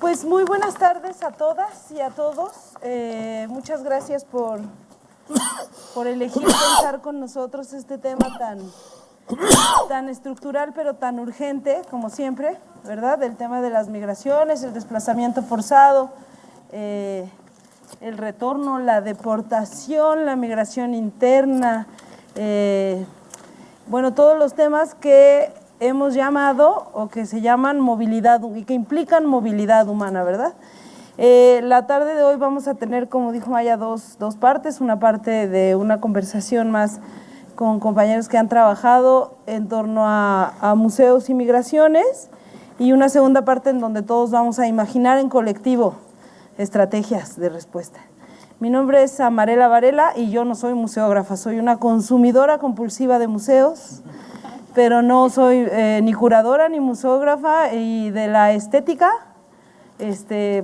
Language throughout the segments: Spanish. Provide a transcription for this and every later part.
Pues muy buenas tardes a todas y a todos. Muchas gracias por elegir pensar con nosotros este tema tan estructural pero tan urgente como siempre, ¿verdad? El tema de las migraciones, el desplazamiento forzado, el retorno, la deportación, la migración interna, bueno, todos los temas que hemos llamado o que se llaman movilidad y que implican movilidad humana, ¿verdad? La tarde de hoy vamos a tener, como dijo Maya, dos partes, una parte de una conversación más con compañeros que han trabajado en torno a museos y migraciones, y una segunda parte en donde todos vamos a imaginar en colectivo estrategias de respuesta. Mi nombre es Amarela Varela y yo no soy museógrafa, soy una consumidora compulsiva de museos, pero no soy ni curadora ni museógrafa, y de la estética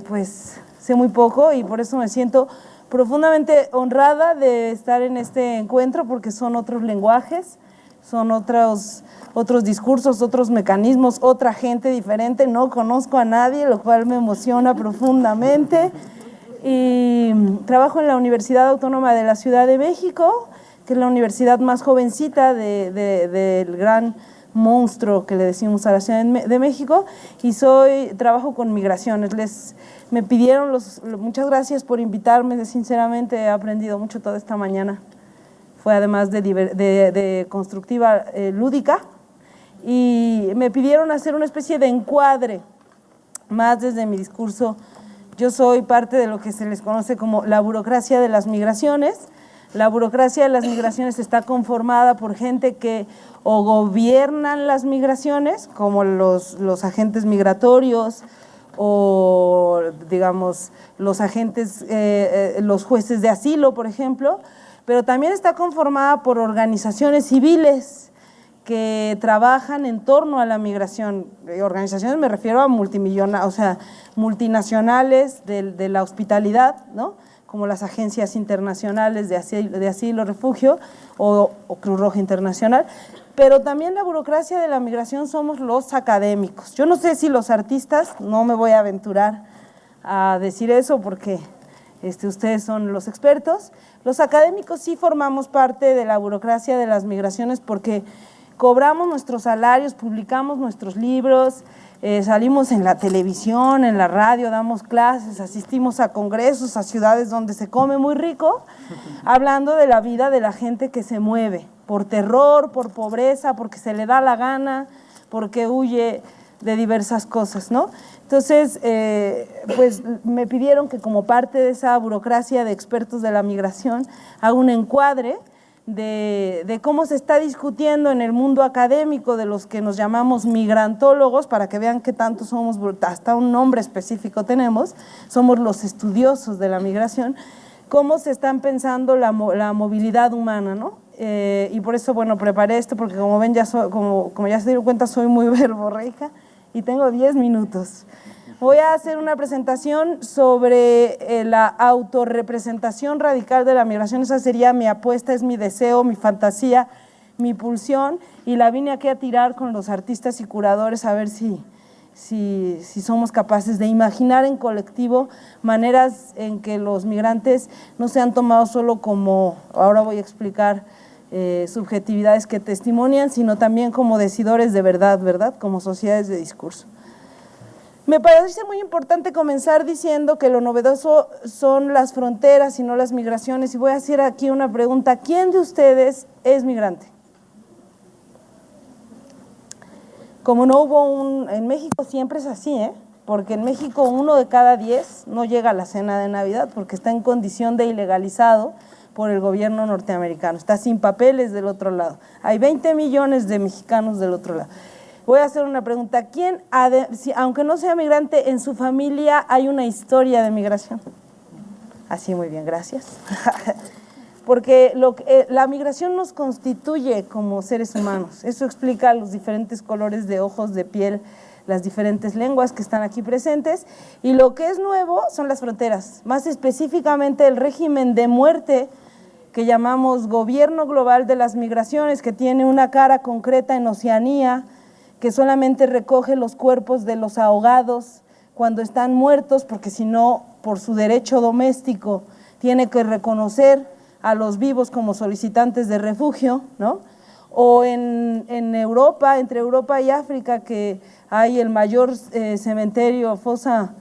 pues sé muy poco, y por eso me siento profundamente honrada de estar en este encuentro, porque son otros lenguajes, son otros discursos, otros mecanismos, otra gente diferente, no conozco a nadie, lo cual me emociona profundamente. Y trabajo en la Universidad Autónoma de la Ciudad de México, que es la universidad más jovencita del gran monstruo que le decimos a la Ciudad de México, y trabajo con migraciones. Me pidieron, muchas gracias por invitarme, sinceramente he aprendido mucho toda esta mañana. Fue además de constructiva, lúdica, y me pidieron hacer una especie de encuadre más desde mi discurso. Yo soy parte de lo que se les conoce como la burocracia de las migraciones. La burocracia de las migraciones está conformada por gente que o gobiernan las migraciones, como los agentes migratorios, o digamos los agentes, los jueces de asilo, por ejemplo, pero también está conformada por organizaciones civiles que trabajan en torno a la migración. Organizaciones me refiero a multinacionales de la hospitalidad, ¿no? Como las agencias internacionales de asilo, refugio, o Cruz Roja Internacional, pero también la burocracia de la migración somos los académicos. Yo no sé si los artistas, no me voy a aventurar a decir eso porque ustedes son los expertos. Los académicos sí formamos parte de la burocracia de las migraciones porque cobramos nuestros salarios, publicamos nuestros libros, salimos en la televisión, en la radio, damos clases, asistimos a congresos, a ciudades donde se come muy rico, hablando de la vida de la gente que se mueve, por terror, por pobreza, porque se le da la gana, porque huye de diversas cosas, ¿no? Entonces, pues me pidieron que como parte de esa burocracia de expertos de la migración haga un encuadre de cómo se está discutiendo en el mundo académico, de los que nos llamamos migrantólogos, para que vean qué tanto somos, hasta un nombre específico tenemos, somos los estudiosos de la migración, cómo se están pensando la movilidad humana, ¿no? Y por eso, bueno, preparé esto, porque como ven, como ya se dieron cuenta, soy muy verborreica y tengo 10 minutos. Voy a hacer una presentación sobre la autorrepresentación radical de la migración. Esa sería mi apuesta, es mi deseo, mi fantasía, mi pulsión, y la vine aquí a tirar con los artistas y curadores a ver si somos capaces de imaginar en colectivo maneras en que los migrantes no sean tomados solo como, ahora voy a explicar, subjetividades que testimonian, sino también como decidores de verdad, como sociedades de discurso. Me parece muy importante comenzar diciendo que lo novedoso son las fronteras y no las migraciones, y voy a hacer aquí una pregunta: ¿quién de ustedes es migrante? Como no hubo en México siempre es así, porque en México 1 de cada 10 no llega a la cena de Navidad porque está en condición de ilegalizado por el gobierno norteamericano, está sin papeles del otro lado. Hay 20 millones de mexicanos del otro lado. Voy a hacer una pregunta: ¿quién, aunque no sea migrante, en su familia hay una historia de migración? Así, muy bien, gracias. Porque la migración nos constituye como seres humanos. Eso explica los diferentes colores de ojos, de piel, las diferentes lenguas que están aquí presentes. Y lo que es nuevo son las fronteras, más específicamente el régimen de muerte que llamamos Gobierno Global de las Migraciones, que tiene una cara concreta en Oceanía, que solamente recoge los cuerpos de los ahogados cuando están muertos, porque si no, por su derecho doméstico, tiene que reconocer a los vivos como solicitantes de refugio, ¿no? O en Europa, entre Europa y África, que hay el mayor cementerio, fosa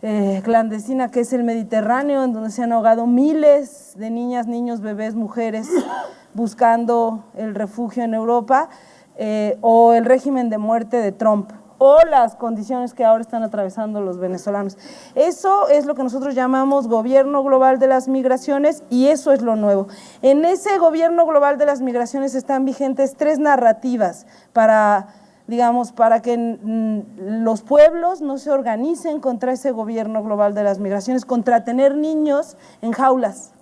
clandestina, que es el Mediterráneo, en donde se han ahogado miles de niñas, niños, bebés, mujeres, buscando el refugio en Europa, o el régimen de muerte de Trump, o las condiciones que ahora están atravesando los venezolanos. Eso es lo que nosotros llamamos gobierno global de las migraciones, y eso es lo nuevo. En ese gobierno global de las migraciones están vigentes 3 narrativas para, digamos, para que los pueblos no se organicen contra ese gobierno global de las migraciones, contra tener niños en jaulas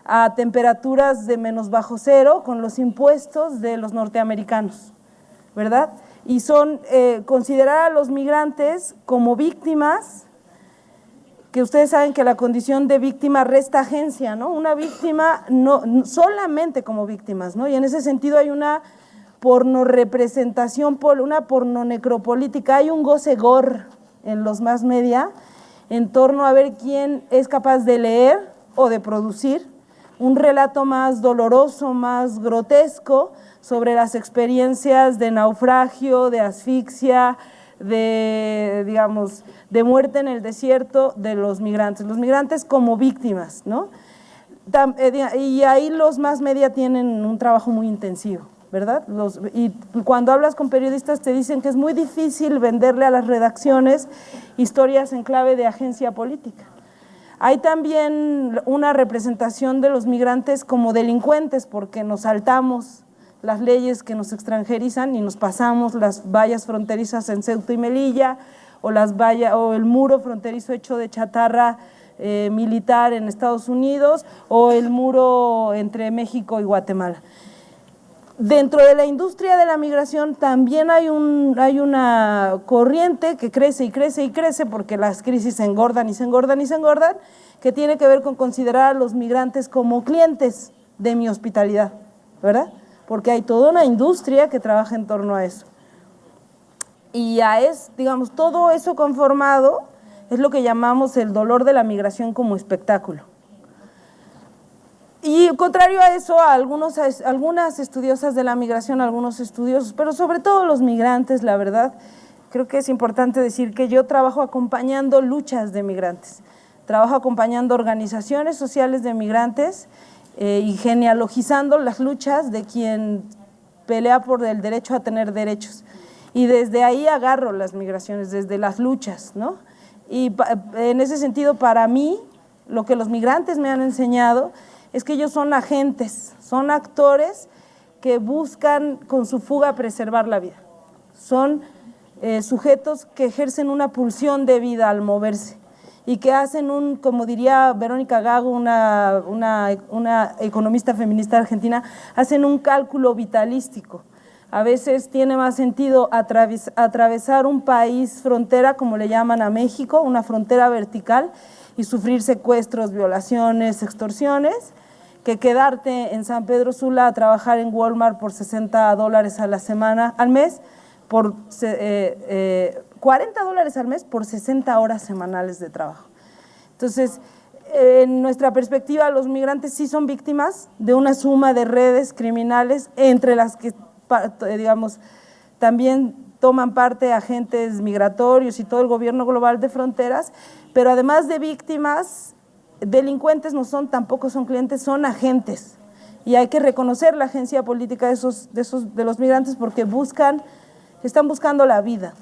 a temperaturas de -0 con los impuestos de los norteamericanos, ¿verdad? Y son considerar a los migrantes como víctimas, que ustedes saben que la condición de víctima resta agencia, ¿no? Una víctima no solamente como víctimas, ¿no? Y en ese sentido hay una pornorepresentación, una pornonecropolítica, hay un goce gore en los mass media en torno a ver quién es capaz de leer o de producir un relato más doloroso, más grotesco sobre las experiencias de naufragio, de asfixia, de, digamos, de muerte en el desierto de los migrantes como víctimas, ¿no? Y ahí los mass media tienen un trabajo muy intensivo, ¿verdad? Y cuando hablas con periodistas te dicen que es muy difícil venderle a las redacciones historias en clave de agencia política. Hay también una representación de los migrantes como delincuentes, porque nos saltamos las leyes que nos extranjerizan y nos pasamos las vallas fronterizas en Ceuta y Melilla, o el muro fronterizo hecho de chatarra militar en Estados Unidos, o el muro entre México y Guatemala. Dentro de la industria de la migración también hay una corriente que crece y crece y crece, porque las crisis se engordan y se engordan y se engordan, que tiene que ver con considerar a los migrantes como clientes de mi hospitalidad, ¿verdad? Porque hay toda una industria que trabaja en torno a eso. Y digamos, todo eso conformado es lo que llamamos el dolor de la migración como espectáculo. Y contrario a eso, algunas estudiosas de la migración, algunos estudiosos, pero sobre todo los migrantes, la verdad, creo que es importante decir que yo trabajo acompañando luchas de migrantes, trabajo acompañando organizaciones sociales de migrantes y genealogizando las luchas de quien pelea por el derecho a tener derechos. Y desde ahí agarro las migraciones, desde las luchas, ¿no? Y en ese sentido, para mí, lo que los migrantes me han enseñado es que ellos son agentes, son actores que buscan con su fuga preservar la vida. Son sujetos que ejercen una pulsión de vida al moverse y que hacen como diría Verónica Gago, una economista feminista argentina, hacen un cálculo vitalístico. A veces tiene más sentido atravesar un país frontera, como le llaman a México, una frontera vertical, y sufrir secuestros, violaciones, extorsiones, que quedarte en San Pedro Sula a trabajar en Walmart por $60 a la semana, al mes, por $40 al mes por 60 horas semanales de trabajo. Entonces, en nuestra perspectiva, los migrantes sí son víctimas de una suma de redes criminales, entre las que, digamos, también toman parte agentes migratorios y todo el gobierno global de fronteras, pero además de víctimas, delincuentes tampoco son clientes, son agentes, y hay que reconocer la agencia política de los migrantes, porque están buscando la vida.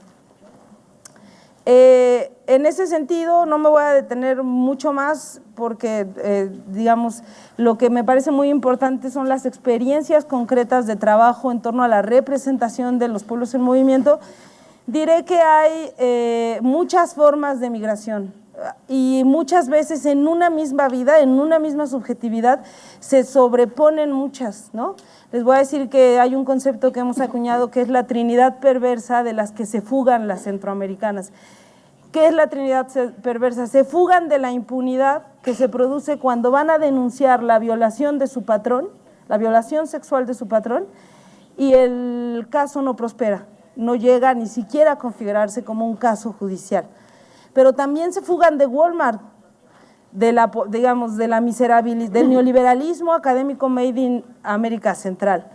En ese sentido no me voy a detener mucho más, porque digamos, lo que me parece muy importante son las experiencias concretas de trabajo en torno a la representación de los pueblos en movimiento. Diré que hay muchas formas de migración, y muchas veces en una misma vida, en una misma subjetividad, se sobreponen muchas, ¿no? Les voy a decir que hay un concepto que hemos acuñado que es la trinidad perversa de las que se fugan las centroamericanas. ¿Qué es la trinidad perversa? Se fugan de la impunidad que se produce cuando van a denunciar la violación de su patrón, la violación sexual de su patrón, y el caso no prospera, no llega ni siquiera a configurarse como un caso judicial. pero también se fugan de Walmart, digamos, de la miserabilidad, del neoliberalismo académico made in América Central.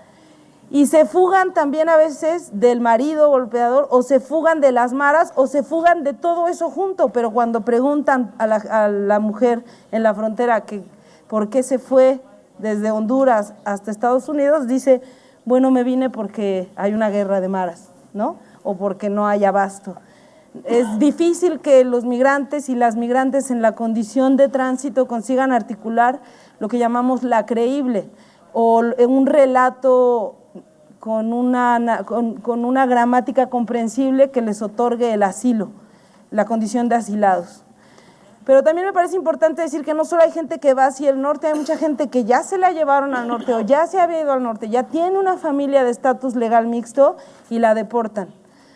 Y se fugan también a veces del marido golpeador, o se fugan de las maras, o se fugan de todo eso junto, pero cuando preguntan a la mujer en la frontera que por qué se fue desde Honduras hasta Estados Unidos, dice, bueno, me vine porque hay una guerra de maras, ¿no? O porque no hay abasto. Es difícil que los migrantes y las migrantes en la condición de tránsito consigan articular lo que llamamos la creíble, o un relato con una gramática comprensible que les otorgue el asilo, la condición de asilados. Pero también me parece importante decir que no solo hay gente que va hacia el norte, hay mucha gente que ya se la llevaron al norte o ya se había ido al norte, ya tiene una familia de estatus legal mixto y la deportan.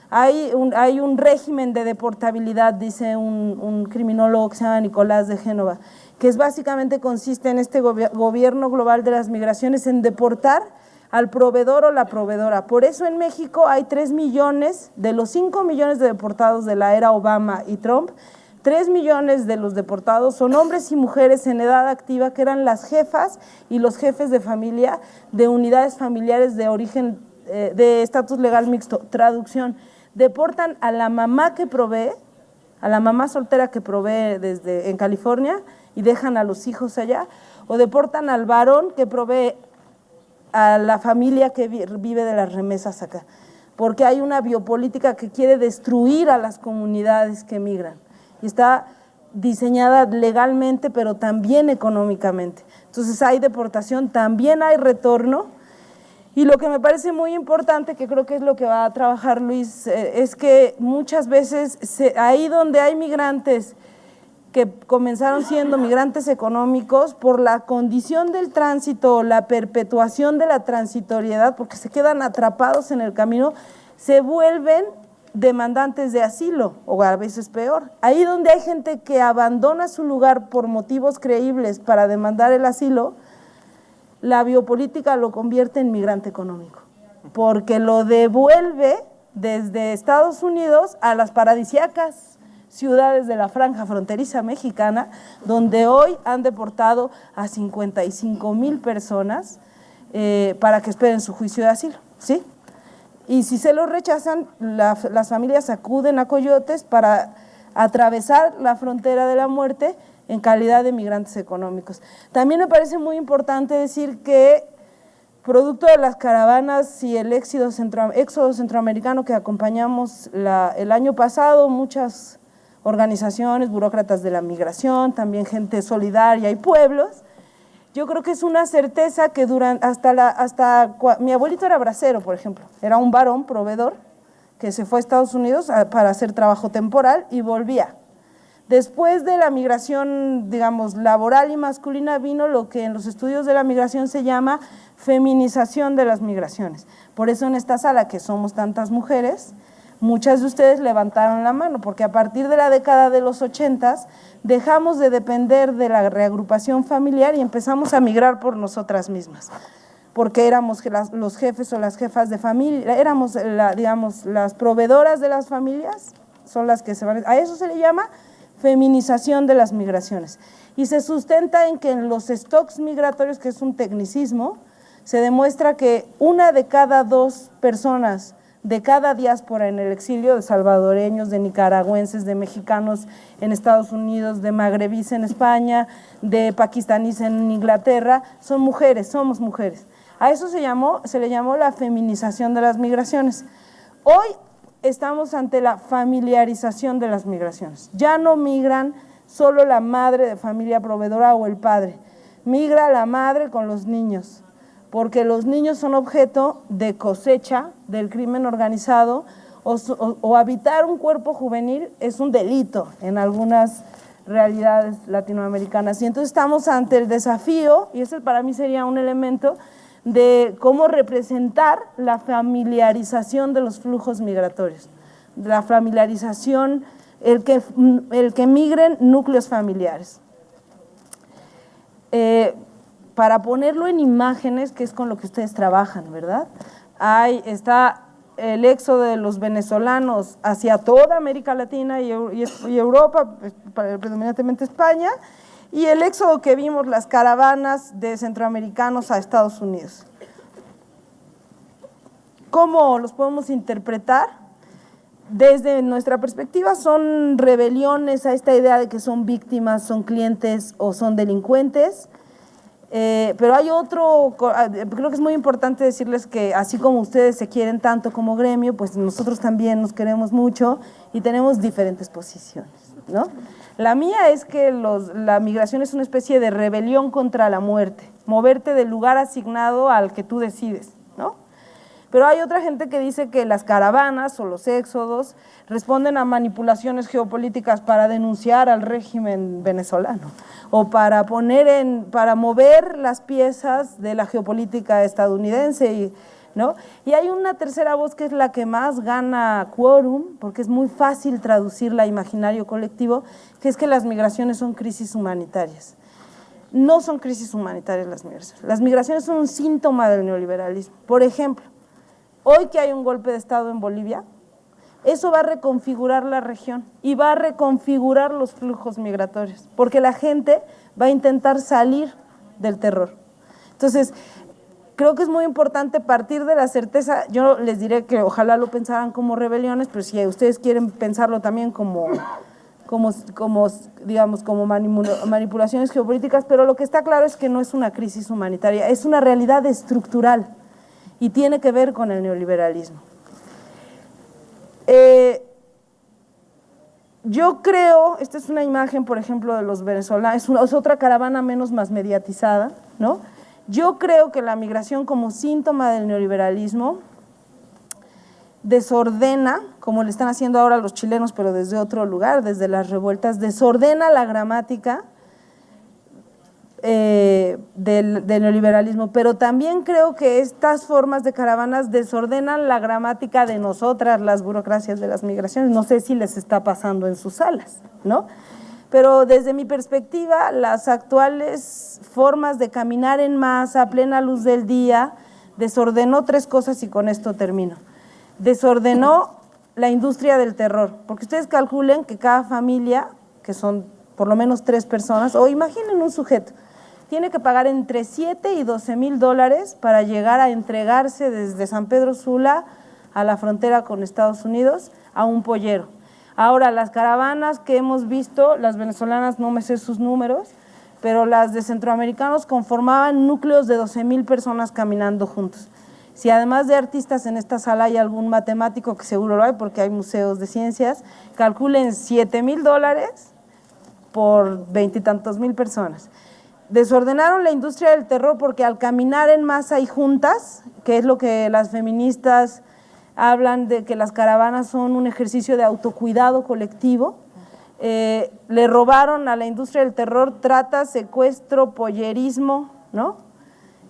Hay un régimen de deportabilidad, dice un criminólogo que se llama Nicolás de Génova, que básicamente consiste en este gobierno global de las migraciones en deportar al proveedor o la proveedora. Por eso en México hay 3 millones, de los 5 millones de deportados de la era Obama y Trump, 3 millones de los deportados son hombres y mujeres en edad activa que eran las jefas y los jefes de familia de unidades familiares de origen, de estatus legal mixto. Traducción, deportan a la mamá que provee, a la mamá soltera que provee en California y dejan a los hijos allá, o deportan al varón que provee a la familia que vive de las remesas acá, porque hay una biopolítica que quiere destruir a las comunidades que migran y está diseñada legalmente pero también económicamente. Entonces hay deportación, también hay retorno, y lo que me parece muy importante, que creo que es lo que va a trabajar Luis, es que muchas veces ahí donde hay migrantes que comenzaron siendo migrantes económicos, por la condición del tránsito, la perpetuación de la transitoriedad, porque se quedan atrapados en el camino, se vuelven demandantes de asilo, o a veces peor. Ahí donde hay gente que abandona su lugar por motivos creíbles para demandar el asilo, la biopolítica lo convierte en migrante económico, porque lo devuelve desde Estados Unidos a las paradisíacas ciudades de la franja fronteriza mexicana, donde hoy han deportado a 55,000 personas para que esperen su juicio de asilo, ¿sí? Y si se lo rechazan, las familias acuden a Coyotes para atravesar la frontera de la muerte en calidad de migrantes económicos. También me parece muy importante decir que producto de las caravanas y el éxodo centroamericano que acompañamos el año pasado, muchas organizaciones, burócratas de la migración, también gente solidaria y pueblos, yo creo que es una certeza que mi abuelito era bracero, por ejemplo, era un varón proveedor que se fue a Estados Unidos para hacer trabajo temporal y volvía. Después de la migración, digamos, laboral y masculina, vino lo que en los estudios de la migración se llama feminización de las migraciones. Por eso en esta sala, que somos tantas mujeres, muchas de ustedes levantaron la mano, porque a partir de la década de los 80 dejamos de depender de la reagrupación familiar y empezamos a migrar por nosotras mismas, porque éramos los jefes o las jefas de familia, éramos, digamos, las proveedoras de las familias, son las que se van, a eso se le llama feminización de las migraciones, y se sustenta en que en los stocks migratorios, que es un tecnicismo, se demuestra que 1 de cada 2 personas de cada diáspora en el exilio, de salvadoreños, de nicaragüenses, de mexicanos en Estados Unidos, de magrebíes en España, de pakistaníes en Inglaterra, son mujeres, somos mujeres. A eso se le llamó la feminización de las migraciones. Hoy estamos ante la familiarización de las migraciones. Ya no migran solo la madre de familia proveedora o el padre, migra la madre con los niños, porque los niños son objeto de cosecha del crimen organizado o habitar un cuerpo juvenil es un delito en algunas realidades latinoamericanas. Y entonces estamos ante el desafío, y ese para mí sería un elemento de cómo representar la familiarización de los flujos migratorios, la familiarización, el que migren núcleos familiares. Para ponerlo en imágenes, que es con lo que ustedes trabajan, ¿verdad? Está el éxodo de los venezolanos hacia toda América Latina y Europa, predominantemente España, y el éxodo que vimos, las caravanas de centroamericanos a Estados Unidos. ¿Cómo los podemos interpretar? Desde nuestra perspectiva son rebeliones a esta idea de que son víctimas, son clientes o son delincuentes, pero hay otro, creo que es muy importante decirles que así como ustedes se quieren tanto como gremio, pues nosotros también nos queremos mucho y tenemos diferentes posiciones, ¿no? La mía es que la migración es una especie de rebelión contra la muerte, moverte del lugar asignado al que tú decides, ¿no? Pero hay otra gente que dice que las caravanas o los éxodos responden a manipulaciones geopolíticas para denunciar al régimen venezolano o para mover las piezas de la geopolítica estadounidense, ¿no? Y hay una tercera voz que es la que más gana quórum, porque es muy fácil traducirla a imaginario colectivo, que es que las migraciones son crisis humanitarias. No son crisis humanitarias las migraciones. Las migraciones son un síntoma del neoliberalismo. Por ejemplo, hoy que hay un golpe de Estado en Bolivia, eso va a reconfigurar la región y va a reconfigurar los flujos migratorios, porque la gente va a intentar salir del terror. Entonces, creo que es muy importante partir de la certeza. Yo les diré que ojalá lo pensaran como rebeliones, pero si ustedes quieren pensarlo también como manipulaciones geopolíticas, pero lo que está claro es que no es una crisis humanitaria, es una realidad estructural y tiene que ver con el neoliberalismo. Yo creo, esta es una imagen, por ejemplo, de los venezolanos, es otra caravana menos más mediatizada, ¿no? Yo creo que la migración como síntoma del neoliberalismo desordena, como le están haciendo ahora los chilenos, pero desde otro lugar, desde las revueltas, desordena la gramática del neoliberalismo, pero también creo que estas formas de caravanas desordenan la gramática de nosotras, las burocracias de las migraciones. No sé si les está pasando en sus salas, ¿no? Pero desde mi perspectiva, las actuales formas de caminar en masa a plena luz del día desordenó tres cosas y con esto termino. Desordenó la industria del terror, porque ustedes calculen que cada familia, que son por lo menos 3 personas, o imaginen un sujeto, tiene que pagar entre 7 y 12 mil dólares para llegar a entregarse desde San Pedro Sula a la frontera con Estados Unidos a un pollero. Ahora, las caravanas que hemos visto, las venezolanas no me sé sus números, pero las de centroamericanos conformaban núcleos de 12 mil personas caminando juntos. Si además de artistas en esta sala hay algún matemático, que seguro lo hay porque hay museos de ciencias, calculen 7 mil dólares por 20 y tantos mil personas. Desordenaron la industria del terror porque al caminar en masa y juntas, que es lo que las feministas hablan de que las caravanas son un ejercicio de autocuidado colectivo, le robaron a la industria del terror trata, secuestro, pollerismo, ¿no?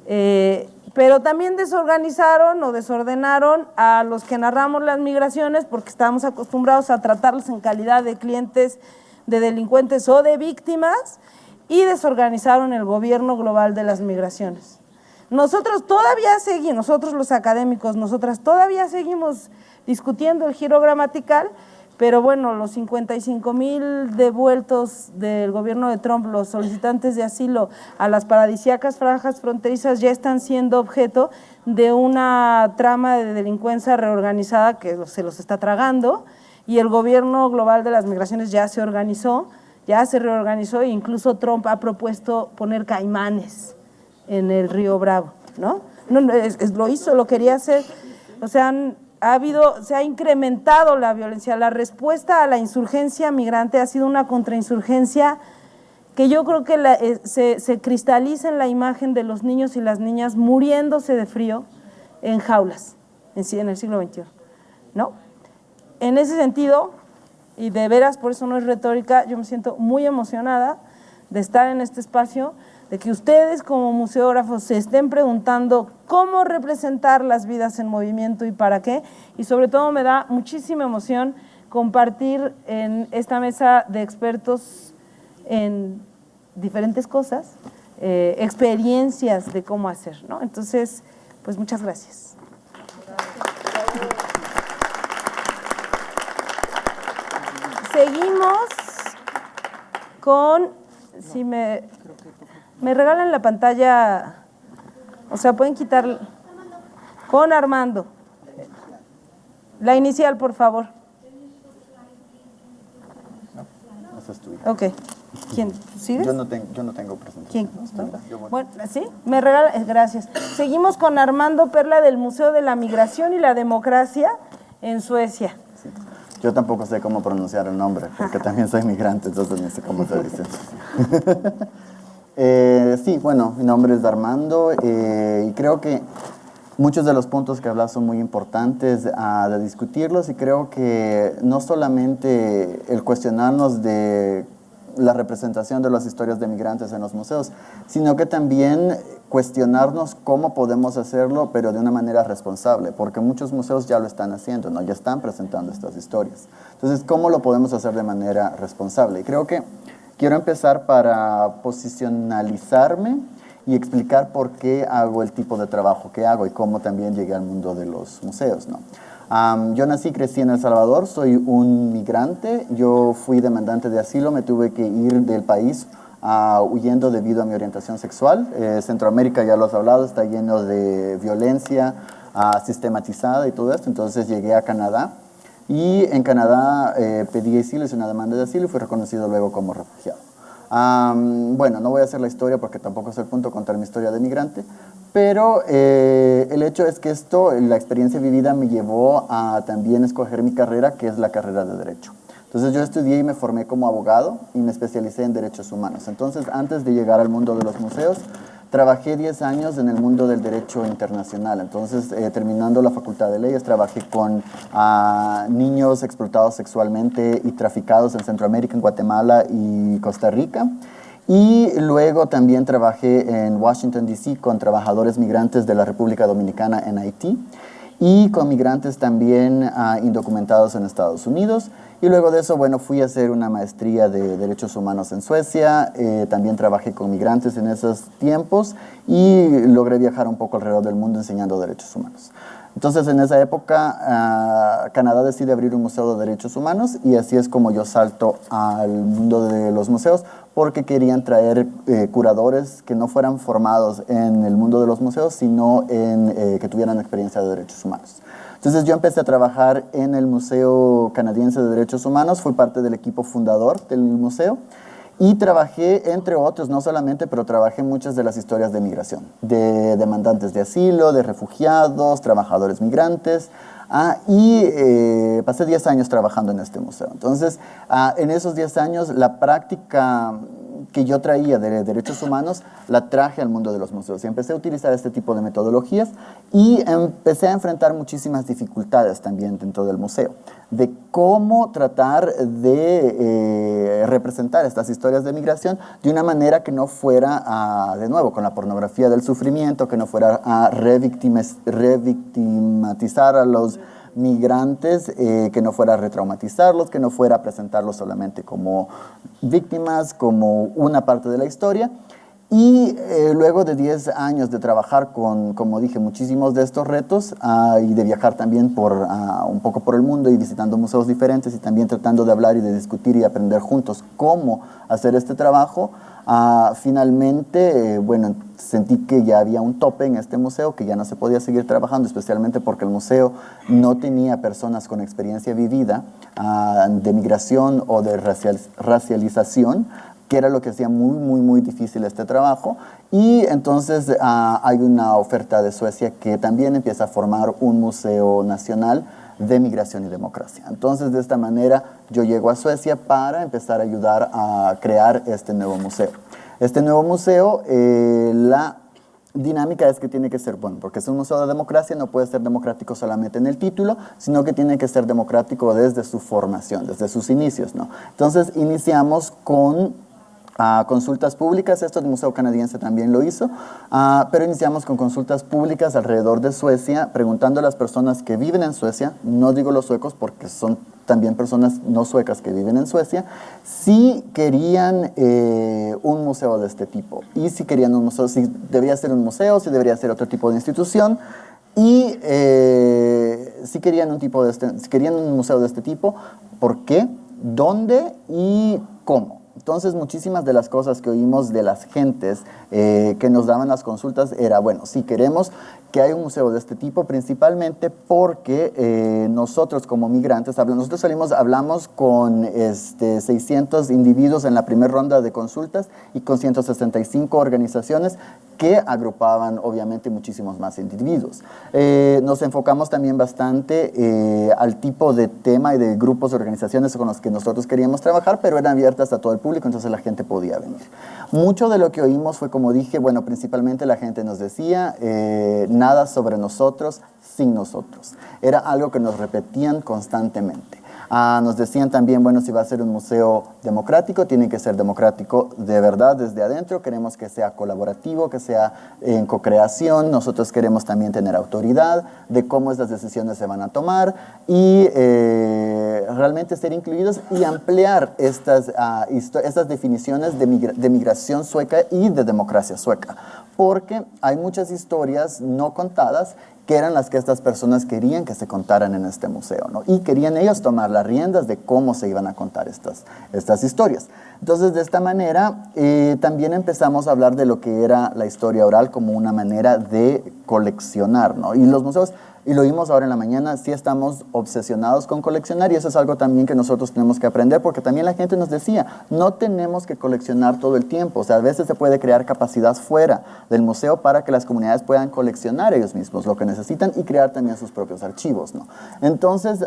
Pero también desorganizaron o desordenaron a los que narramos las migraciones porque estamos acostumbrados a tratarlos en calidad de clientes, de delincuentes o de víctimas, y desorganizaron el gobierno global de las migraciones. Nosotros todavía seguimos, nosotros los académicos, nosotras todavía seguimos discutiendo el giro gramatical, pero bueno, los 55,000 devueltos del gobierno de Trump, los solicitantes de asilo a las paradisíacas franjas fronterizas ya están siendo objeto de una trama de delincuencia reorganizada que se los está tragando, y el gobierno global de las migraciones ya se organizó, ya se reorganizó, e incluso Trump ha propuesto poner caimanes en el río Bravo, ¿no? Lo hizo, lo quería hacer. O sea, se ha incrementado la violencia. La respuesta a la insurgencia migrante ha sido una contrainsurgencia que yo creo que se cristaliza en la imagen de los niños y las niñas muriéndose de frío en jaulas en el siglo XXI, ¿no? En ese sentido, y de veras, por eso no es retórica, yo me siento muy emocionada de estar en este espacio, de que ustedes como museógrafos se estén preguntando cómo representar las vidas en movimiento y para qué, y sobre todo me da muchísima emoción compartir en esta mesa de expertos en diferentes cosas, experiencias de cómo hacer, ¿no? Entonces, pues muchas gracias. Seguimos con, si me regalan la pantalla, o sea, pueden quitar, con Armando. La inicial, por favor. No, esa es tuya. Ok. ¿Quién? ¿Sigues? Yo no tengo presentación. ¿Quién? ¿No? Yo voy. Bueno, ¿sí? Me regala, gracias. Seguimos con Armando Perla del Museo de la Migración y la Democracia en Suecia. Sí. Yo tampoco sé cómo pronunciar el nombre, porque también soy migrante, entonces no sé cómo se dice. Sí, bueno, mi nombre es Armando y creo que muchos de los puntos que hablas son muy importantes de discutirlos, y creo que no solamente el cuestionarnos de la representación de las historias de migrantes en los museos, sino que también cuestionarnos cómo podemos hacerlo, pero de una manera responsable, porque muchos museos ya lo están haciendo, ¿no? Ya están presentando estas historias. Entonces, ¿cómo lo podemos hacer de manera responsable? Y creo que quiero empezar para posicionalizarme y explicar por qué hago el tipo de trabajo que hago y cómo también llegué al mundo de los museos, ¿no? Yo nací y crecí en El Salvador, soy un migrante, yo fui demandante de asilo, me tuve que ir del país huyendo debido a mi orientación sexual. Centroamérica, ya lo has hablado, está lleno de violencia sistematizada y todo esto, entonces llegué a Canadá y en Canadá pedí asilo, hice una demanda de asilo y fui reconocido luego como refugiado. Bueno, no voy a hacer la historia porque tampoco es el punto contar mi historia de migrante, pero el hecho es que la experiencia vivida me llevó a también escoger mi carrera, que es la carrera de Derecho. Entonces yo estudié y me formé como abogado y me especialicé en derechos humanos. Entonces, antes de llegar al mundo de los museos, trabajé 10 años en el mundo del derecho internacional. Entonces, terminando la Facultad de Leyes, trabajé con niños explotados sexualmente y traficados en Centroamérica, en Guatemala y Costa Rica. Y luego también trabajé en Washington, D.C. con trabajadores migrantes de la República Dominicana en Haití y con migrantes también indocumentados en Estados Unidos. Y luego de eso, bueno, fui a hacer una maestría de Derechos Humanos en Suecia, también trabajé con migrantes en esos tiempos y logré viajar un poco alrededor del mundo enseñando derechos humanos. Entonces, en esa época, Canadá decide abrir un museo de derechos humanos y así es como yo salto al mundo de los museos, porque querían traer curadores que no fueran formados en el mundo de los museos, sino que tuvieran experiencia de derechos humanos. Entonces yo empecé a trabajar en el Museo Canadiense de Derechos Humanos, fui parte del equipo fundador del museo y trabajé, entre otros, no solamente, pero trabajé muchas de las historias de migración, de demandantes de asilo, de refugiados, trabajadores migrantes, y pasé 10 años trabajando en este museo. Entonces, en esos 10 años, la práctica que yo traía de derechos humanos la traje al mundo de los museos y empecé a utilizar este tipo de metodologías y empecé a enfrentar muchísimas dificultades también dentro del museo, de cómo tratar de representar estas historias de migración de una manera que no fuera, de nuevo, con la pornografía del sufrimiento, que no fuera a revictimizar a los migrantes, que no fuera a retraumatizarlos, que no fuera a presentarlos solamente como víctimas, como una parte de la historia. Y luego de 10 años de trabajar con, como dije, muchísimos de estos retos y de viajar también un poco por el mundo y visitando museos diferentes y también tratando de hablar y de discutir y aprender juntos cómo hacer este trabajo, finalmente, bueno, sentí que ya había un tope en este museo, que ya no se podía seguir trabajando, especialmente porque el museo no tenía personas con experiencia vivida de migración o de racialización, que era lo que hacía muy difícil este trabajo. Y entonces hay una oferta de Suecia que también empieza a formar un museo nacional de migración y democracia. Entonces, de esta manera, yo llego a Suecia para empezar a ayudar a crear este nuevo museo. Este nuevo museo, la dinámica es que tiene que ser, bueno, porque es un museo de democracia, no puede ser democrático solamente en el título, sino que tiene que ser democrático desde su formación, desde sus inicios, ¿no? Entonces, iniciamos con consultas públicas. Esto el Museo Canadiense también lo hizo, pero iniciamos con consultas públicas alrededor de Suecia, preguntando a las personas que viven en Suecia, no digo los suecos porque son también personas no suecas que viven en Suecia, si querían un museo de este tipo, y si querían un museo, si debería ser un museo, si debería ser otro tipo de institución, y si querían un museo de este tipo. ¿Por qué? dónde y cómo. Entonces, muchísimas de las cosas que oímos de las gentes que nos daban las consultas era, bueno, si queremos que haya un museo de este tipo, principalmente porque nosotros como migrantes, nosotros hablamos con 600 individuos en la primera ronda de consultas y con 165 organizaciones que agrupaban obviamente muchísimos más individuos. Nos enfocamos también bastante al tipo de tema y de grupos de organizaciones con los que nosotros queríamos trabajar, pero eran abiertas a todo el público, entonces la gente podía venir. Mucho de lo que oímos fue, como dije, bueno, principalmente la gente nos decía, nada sobre nosotros sin nosotros. Era algo que nos repetían constantemente. Nos decían también, bueno, si va a ser un museo democrático, tiene que ser democrático de verdad desde adentro. Queremos que sea colaborativo, que sea en co-creación. Nosotros queremos también tener autoridad de cómo estas decisiones se van a tomar y realmente ser incluidos y ampliar estas definiciones de migración sueca y de democracia sueca. Porque hay muchas historias no contadas que eran las que estas personas querían que se contaran en este museo, ¿no? Y querían ellos tomar las riendas de cómo se iban a contar estas historias. Entonces, de esta manera, también empezamos a hablar de lo que era la historia oral como una manera de coleccionar, ¿no? Y los museos, y lo vimos ahora en la mañana, sí estamos obsesionados con coleccionar, y eso es algo también que nosotros tenemos que aprender, porque también la gente nos decía, no tenemos que coleccionar todo el tiempo, o sea, a veces se puede crear capacidad fuera del museo para que las comunidades puedan coleccionar ellos mismos lo que necesitan y crear también sus propios archivos, ¿no? Entonces,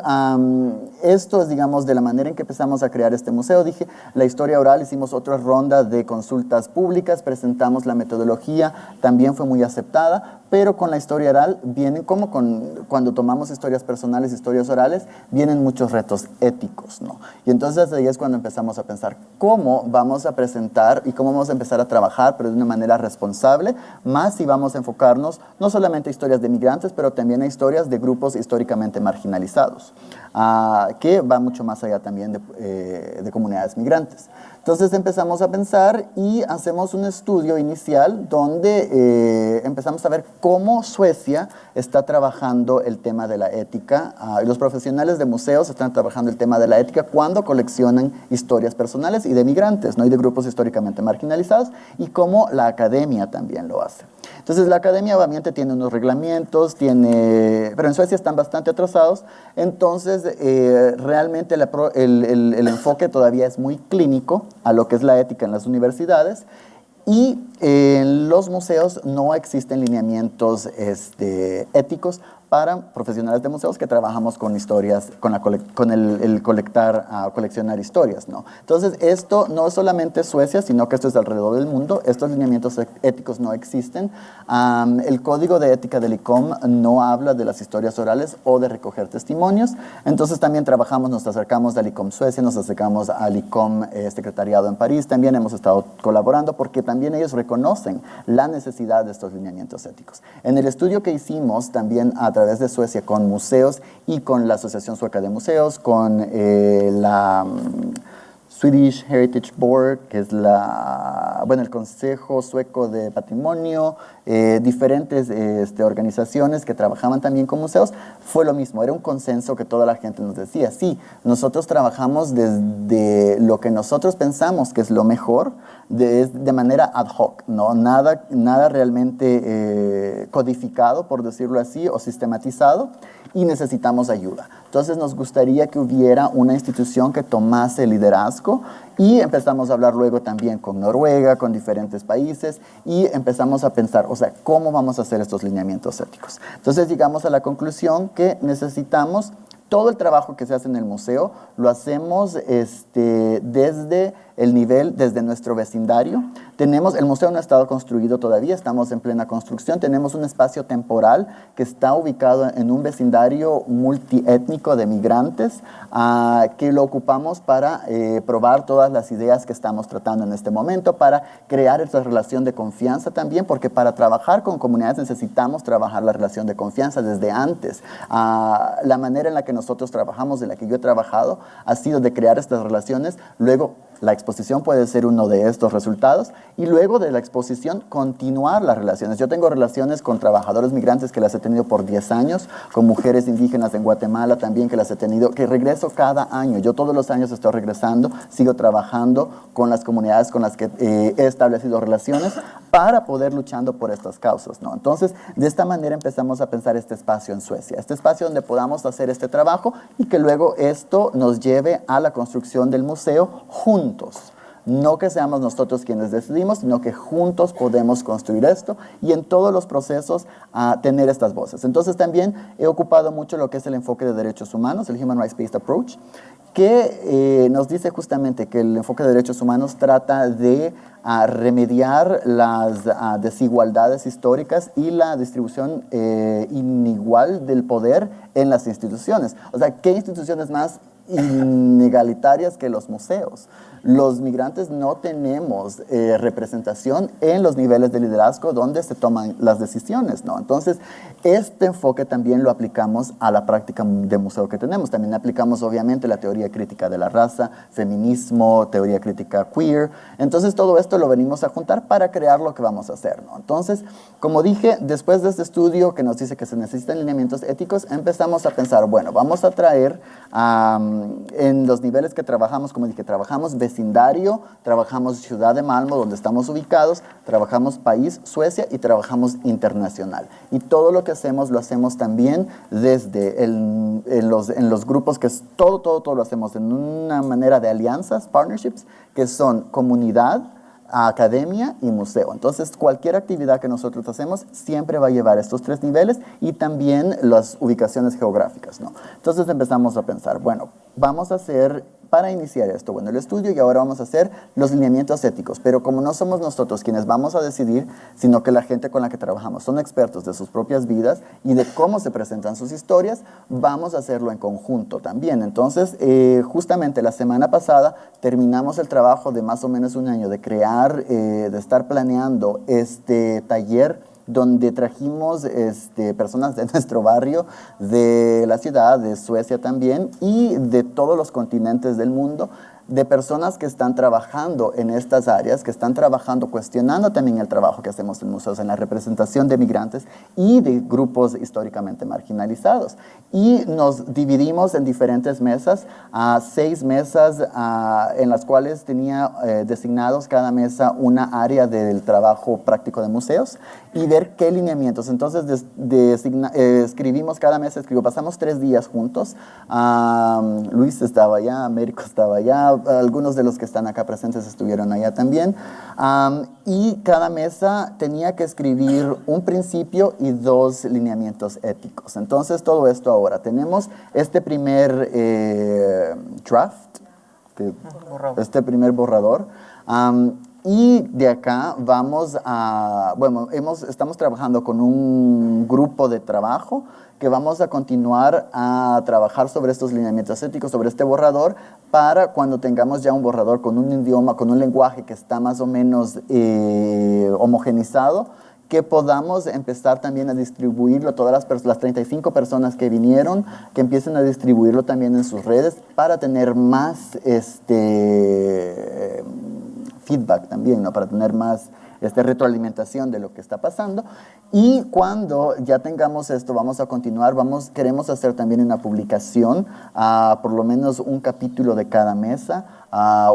esto es, digamos, de la manera en que empezamos a crear este museo. Dije, la historia oral, hicimos otra ronda de consultas públicas, presentamos la metodología, también fue muy aceptada, pero con la historia oral vienen, como cuando tomamos historias personales, historias orales, vienen muchos retos éticos, ¿no? Y entonces ahí es cuando empezamos a pensar cómo vamos a presentar y cómo vamos a empezar a trabajar, pero de una manera responsable, más si vamos a enfocarnos no solamente a historias de migrantes, pero también a historias de grupos históricamente marginalizados, que va mucho más allá también de comunidades migrantes. Entonces empezamos a pensar y hacemos un estudio inicial donde empezamos a ver cómo Suecia está trabajando el tema de la ética. Los profesionales de museos están trabajando el tema de la ética cuando coleccionan historias personales y de migrantes, ¿no? Y de grupos históricamente marginalizados, y cómo la academia también lo hace. Entonces la academia obviamente tiene unos reglamentos, pero en Suecia están bastante atrasados, entonces realmente el enfoque todavía es muy clínico a lo que es la ética en las universidades, y en los museos no existen lineamientos éticos para profesionales de museos que trabajamos con historias, con el coleccionar historias, ¿no? Entonces, esto no es solamente Suecia, sino que esto es alrededor del mundo. Estos lineamientos éticos no existen. El código de ética del ICOM no habla de las historias orales o de recoger testimonios. Entonces, también nos acercamos al ICOM Suecia, nos acercamos al ICOM Secretariado en París. También hemos estado colaborando porque también ellos reconocen la necesidad de estos lineamientos éticos. En el estudio que hicimos también a través de Suecia con museos y con la Asociación Sueca de Museos, con la Swedish Heritage Board, que es el Consejo Sueco de Patrimonio, diferentes organizaciones que trabajaban también con museos, fue lo mismo, era un consenso que toda la gente nos decía, sí, nosotros trabajamos desde lo que nosotros pensamos que es lo mejor, de manera ad hoc, ¿no? Nada realmente codificado, por decirlo así, o sistematizado, y necesitamos ayuda. Entonces nos gustaría que hubiera una institución que tomase el liderazgo, y empezamos a hablar luego también con Noruega, con diferentes países, y empezamos a pensar, o sea, ¿cómo vamos a hacer estos lineamientos éticos? Entonces llegamos a la conclusión que necesitamos todo el trabajo que se hace en el museo, lo hacemos desde el nivel, desde nuestro vecindario. El museo no ha estado construido todavía, estamos en plena construcción. Tenemos un espacio temporal que está ubicado en un vecindario multiétnico de migrantes, que lo ocupamos para probar todas las ideas que estamos tratando en este momento, para crear esa relación de confianza también, porque para trabajar con comunidades necesitamos trabajar la relación de confianza desde antes. La manera en la que nosotros trabajamos, de la que yo he trabajado, ha sido de crear estas relaciones, luego La exposición puede ser uno de estos resultados y luego de la exposición continuar las relaciones. Yo tengo relaciones con trabajadores migrantes que las he tenido por 10 años, con mujeres indígenas en Guatemala también que las he tenido, que regreso cada año. Yo todos los años estoy regresando, sigo trabajando con las comunidades con las que he establecido relaciones para poder luchando por estas causas, ¿no? Entonces, de esta manera empezamos a pensar este espacio en Suecia, este espacio donde podamos hacer este trabajo y que luego esto nos lleve a la construcción del museo juntos. No que seamos nosotros quienes decidimos, sino que juntos podemos construir esto y en todos los procesos tener estas voces. Entonces también he ocupado mucho lo que es el enfoque de derechos humanos, el Human Rights Based Approach, que nos dice justamente que el enfoque de derechos humanos trata de remediar las desigualdades históricas y la distribución inigual del poder en las instituciones. O sea, ¿qué instituciones más inegalitarias que los museos? Los migrantes no tenemos representación en los niveles de liderazgo donde se toman las decisiones, ¿no? Entonces, este enfoque también lo aplicamos a la práctica de museo que tenemos. También aplicamos, obviamente, la teoría crítica de la raza, feminismo, teoría crítica queer. Entonces, todo esto lo venimos a juntar para crear lo que vamos a hacer, ¿no? Entonces, como dije, después de este estudio que nos dice que se necesitan lineamientos éticos, empezamos a pensar, bueno, vamos a traer en los niveles que trabajamos, como dije, trabajamos vecindario, trabajamos ciudad de Malmö, donde estamos ubicados, trabajamos país, Suecia, y trabajamos internacional. Y todo lo que hacemos, lo hacemos también desde en los grupos, que es todo lo hacemos en una manera de alianzas, partnerships, que son comunidad, academia y museo. Entonces, cualquier actividad que nosotros hacemos siempre va a llevar estos tres niveles y también las ubicaciones geográficas, ¿no? Entonces empezamos a pensar, bueno, vamos a hacer, para iniciar esto, bueno, el estudio, y ahora vamos a hacer los lineamientos éticos, pero como no somos nosotros quienes vamos a decidir, sino que la gente con la que trabajamos son expertos de sus propias vidas y de cómo se presentan sus historias, vamos a hacerlo en conjunto también. Entonces, justamente la semana pasada terminamos el trabajo de más o menos un año de crear, de estar planeando este taller donde trajimos personas de nuestro barrio, de la ciudad, de Suecia también, y de todos los continentes del mundo, de personas que están trabajando en estas áreas, que están trabajando, cuestionando también el trabajo que hacemos en museos, en la representación de migrantes y de grupos históricamente marginalizados. Y nos dividimos en diferentes mesas, 6 mesas en las cuales tenía designados cada mesa una área del trabajo práctico de museos y ver qué lineamientos. Entonces escribimos cada mes, pasamos 3 días juntos. Luis estaba allá, Américo estaba allá, algunos de los que están acá presentes estuvieron allá también. Y cada mesa tenía que escribir un principio y 2 lineamientos éticos. Entonces todo esto ahora. Tenemos este primer draft, este primer borrador. Y de acá vamos a, bueno, estamos trabajando con un grupo de trabajo que vamos a continuar a trabajar sobre estos lineamientos éticos, sobre este borrador, para cuando tengamos ya un borrador con un idioma, con un lenguaje que está más o menos homogenizado, que podamos empezar también a distribuirlo, todas las 35 personas que vinieron, que empiecen a distribuirlo también en sus redes para tener más feedback también, ¿no? Para tener más retroalimentación de lo que está pasando. Y cuando ya tengamos esto, vamos a continuar, queremos hacer también una publicación, por lo menos un capítulo de cada mesa,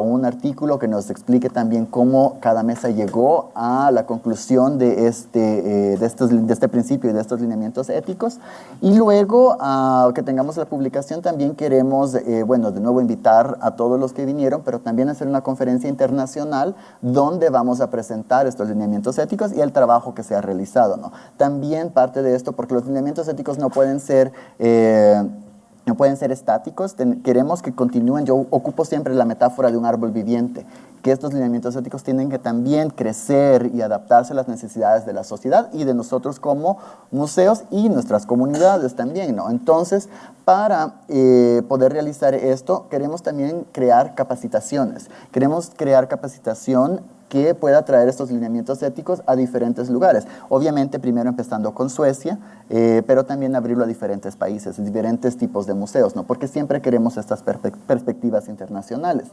un artículo que nos explique también cómo cada mesa llegó a la conclusión de este principio y de estos lineamientos éticos. Y luego que tengamos la publicación, también queremos, bueno, de nuevo invitar a todos los que vinieron, pero también hacer una conferencia internacional donde vamos a presentar estos lineamientos éticos y el trabajo que se ha realizado, ¿no? También parte de esto, porque los lineamientos éticos no pueden ser estáticos, queremos que continúen. Yo ocupo siempre la metáfora de un árbol viviente, que estos lineamientos éticos tienen que también crecer y adaptarse a las necesidades de la sociedad y de nosotros como museos y nuestras comunidades también, ¿no? Entonces, para poder realizar esto, queremos también crear capacitaciones. Queremos crear capacitación que pueda traer estos lineamientos éticos a diferentes lugares. Obviamente, primero empezando con Suecia, pero también abrirlo a diferentes países, diferentes tipos de museos, ¿no? Porque siempre queremos estas perspectivas internacionales.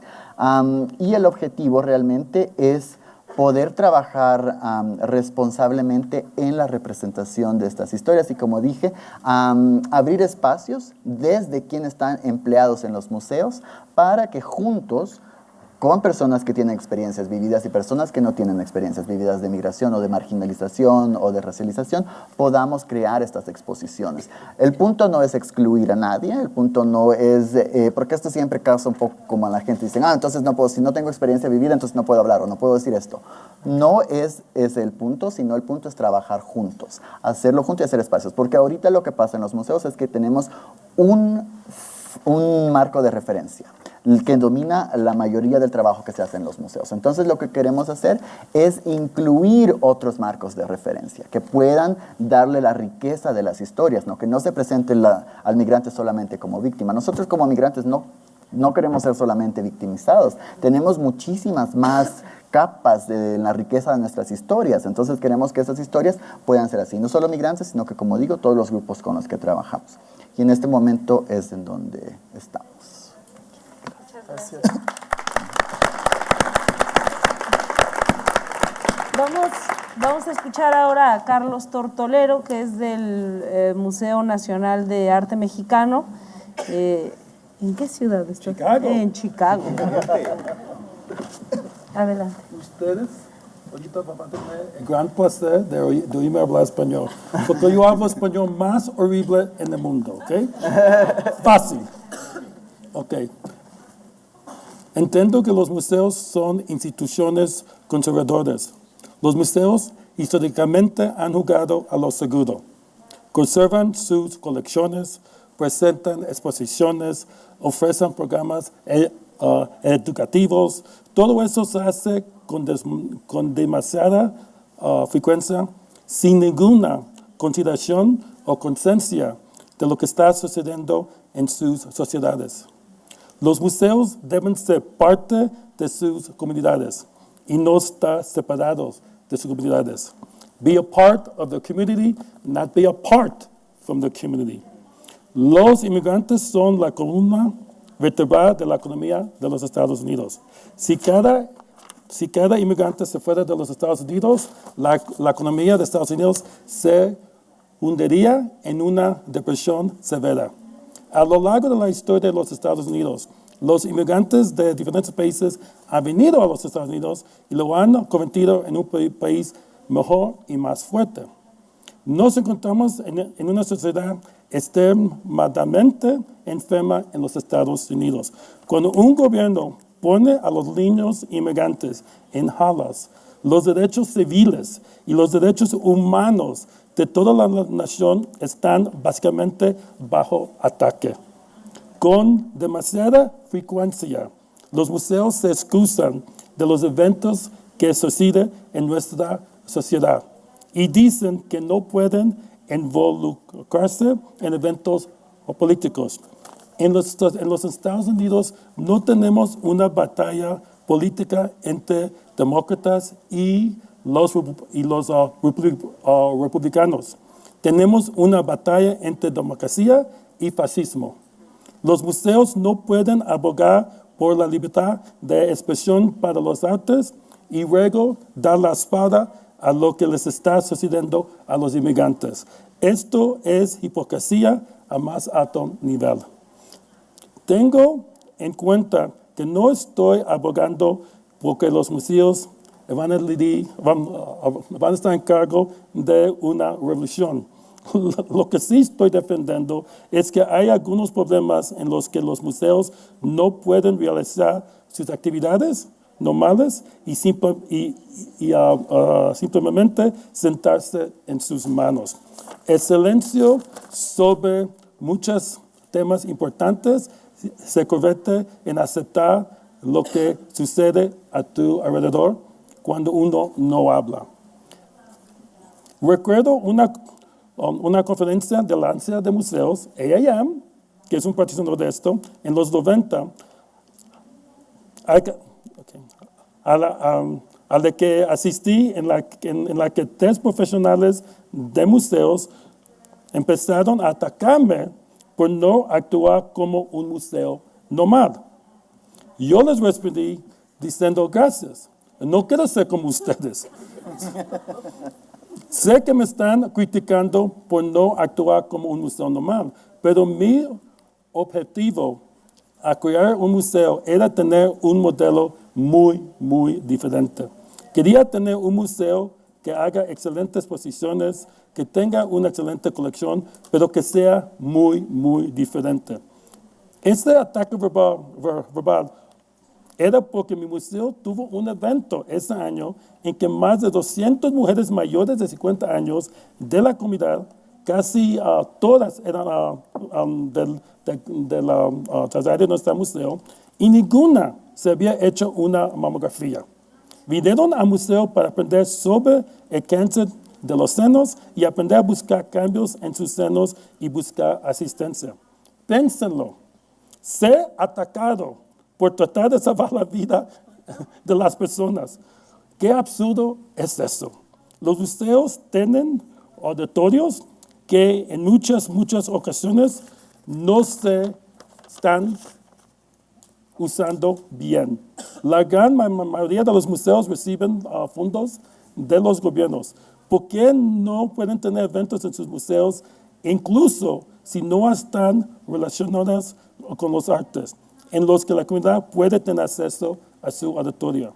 Y el objetivo realmente es poder trabajar responsablemente en la representación de estas historias y, como dije, abrir espacios desde quienes están empleados en los museos para que juntos, con personas que tienen experiencias vividas y personas que no tienen experiencias vividas de migración o de marginalización o de racialización, podamos crear estas exposiciones. El punto no es excluir a nadie, el punto no es, porque esto siempre causa un poco como a la gente, dicen, entonces no puedo, si no tengo experiencia vivida, entonces no puedo hablar o no puedo decir esto. No es el punto, sino el punto es trabajar juntos, hacerlo juntos y hacer espacios, porque ahorita lo que pasa en los museos es que tenemos un marco de referencia que domina la mayoría del trabajo que se hace en los museos. Entonces, lo que queremos hacer es incluir otros marcos de referencia que puedan darle la riqueza de las historias, ¿no? Que no se presente al migrante solamente como víctima. Nosotros como migrantes no queremos ser solamente victimizados. Tenemos muchísimas más capas de la riqueza de nuestras historias. Entonces, queremos que esas historias puedan ser así. No solo migrantes, sino que, como digo, todos los grupos con los que trabajamos. Y en este momento es en donde estamos. Gracias. Vamos a escuchar ahora a Carlos Tortolero, que es del Museo Nacional de Arte Mexicano. ¿En qué ciudad está? Chicago. En Chicago. Adelante. Ustedes ahorita van a tener el gran placer de oírme hablar español, porque yo hablo español más horrible en el mundo, ¿ok? Fácil. Ok. Entiendo que los museos son instituciones conservadoras. Los museos históricamente han jugado a lo seguro. Conservan sus colecciones, presentan exposiciones, ofrecen programas educativos. Todo eso se hace con demasiada frecuencia, sin ninguna consideración o conciencia de lo que está sucediendo en sus sociedades. Los museos deben ser parte de sus comunidades y no estar separados de sus comunidades. Be a part of the community, not be apart from the community. Los inmigrantes son la columna vertebral de la economía de los Estados Unidos. Si cada inmigrante se fuera de los Estados Unidos, la economía de Estados Unidos se hundiría en una depresión severa. A lo largo de la historia de los Estados Unidos, los inmigrantes de diferentes países han venido a los Estados Unidos y lo han convertido en un país mejor y más fuerte. Nos encontramos en una sociedad extremadamente enferma en los Estados Unidos. Cuando un gobierno pone a los niños inmigrantes en jaulas, los derechos civiles y los derechos humanos de toda la nación están básicamente bajo ataque. Con demasiada frecuencia, los museos se excusan de los eventos que suceden en nuestra sociedad y dicen que no pueden involucrarse en eventos políticos. En los Estados Unidos no tenemos una batalla política entre demócratas y los republicanos. Tenemos una batalla entre democracia y fascismo. Los museos no pueden abogar por la libertad de expresión para los artes y luego dar la espada a lo que les está sucediendo a los inmigrantes. Esto es hipocresía a más alto nivel. Tengo en cuenta que no estoy abogando porque los museos van a estar en cargo de una revolución. Lo que sí estoy defendiendo es que hay algunos problemas en los que los museos no pueden realizar sus actividades normales y simplemente sentarse en sus manos. El silencio sobre muchos temas importantes se convierte en aceptar lo que sucede a tu alrededor cuando uno no habla. Recuerdo una conferencia de la Alianza de Museos, AAM, que es un patrocinador de esto, en los 90, a a la que asistí, en la que 3 profesionales de museos empezaron a atacarme por no actuar como un museo normal. Yo les respondí diciendo gracias. No quiero ser como ustedes. Sé que me están criticando por no actuar como un museo normal, pero mi objetivo a crear un museo era tener un modelo muy, muy diferente. Quería tener un museo que haga excelentes exposiciones, que tenga una excelente colección, pero que sea muy, muy diferente. Este ataque verbal era porque mi museo tuvo un evento ese año en que más de 200 mujeres mayores de 50 años de la comunidad, casi todas eran de la área de nuestro museo, y ninguna se había hecho una mamografía. Vinieron al museo para aprender sobre el cáncer de los senos y aprender a buscar cambios en sus senos y buscar asistencia. Pénsenlo, ser atacado por tratar de salvar la vida de las personas. ¿Qué absurdo es eso? Los museos tienen auditorios que en muchas ocasiones no se están usando bien. La gran mayoría de los museos reciben fondos de los gobiernos. ¿Por qué no pueden tener eventos en sus museos, incluso si no están relacionados con los artes, en los que la comunidad puede tener acceso a su auditorio?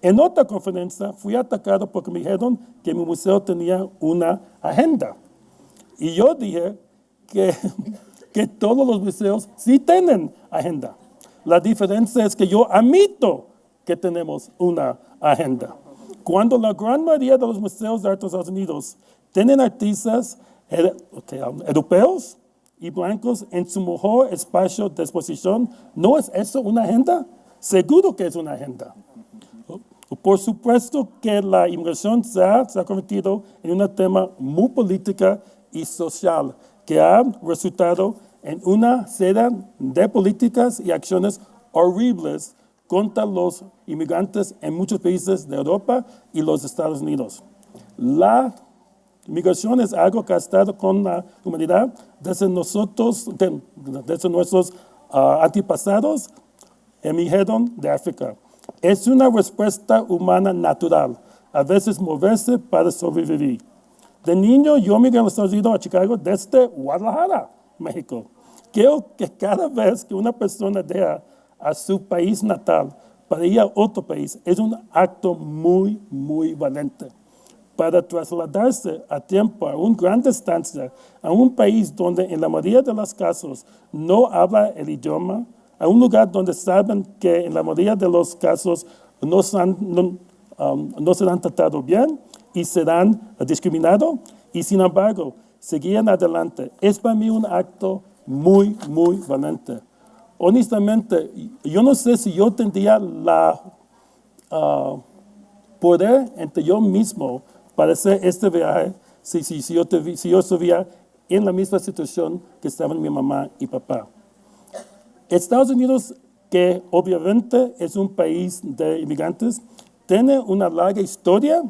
En otra conferencia fui atacado porque me dijeron que mi museo tenía una agenda. Y yo dije que todos los museos sí tienen agenda. La diferencia es que yo admito que tenemos una agenda. Cuando la gran mayoría de los museos de arte de Estados Unidos tienen artistas europeos y blancos en su mejor espacio de exposición, ¿no es eso una agenda? Seguro que es una agenda. Por supuesto que la inmigración se ha convertido en un tema muy política y social que ha resultado en una serie de políticas y acciones horribles contra los inmigrantes en muchos países de Europa y los Estados Unidos. La migración es algo que ha estado con la humanidad desde nuestros antepasados emigraron de África. Es una respuesta humana natural, a veces moverse para sobrevivir. De niño yo migré a los Estados Unidos, a Chicago, desde Guadalajara, México. Creo que cada vez que una persona deja a su país natal para ir a otro país es un acto muy, muy valiente. Para trasladarse a tiempo, a una gran distancia, a un país donde en la mayoría de los casos no habla el idioma, a un lugar donde saben que en la mayoría de los casos no serán tratados bien y serán discriminados, y sin embargo seguían adelante. Es para mí un acto muy, muy valiente. Honestamente, yo no sé si yo tendría la poder entre yo mismo para hacer este viaje si yo estuviera en la misma situación que estaban mi mamá y papá. Estados Unidos, que obviamente es un país de inmigrantes, tiene una larga historia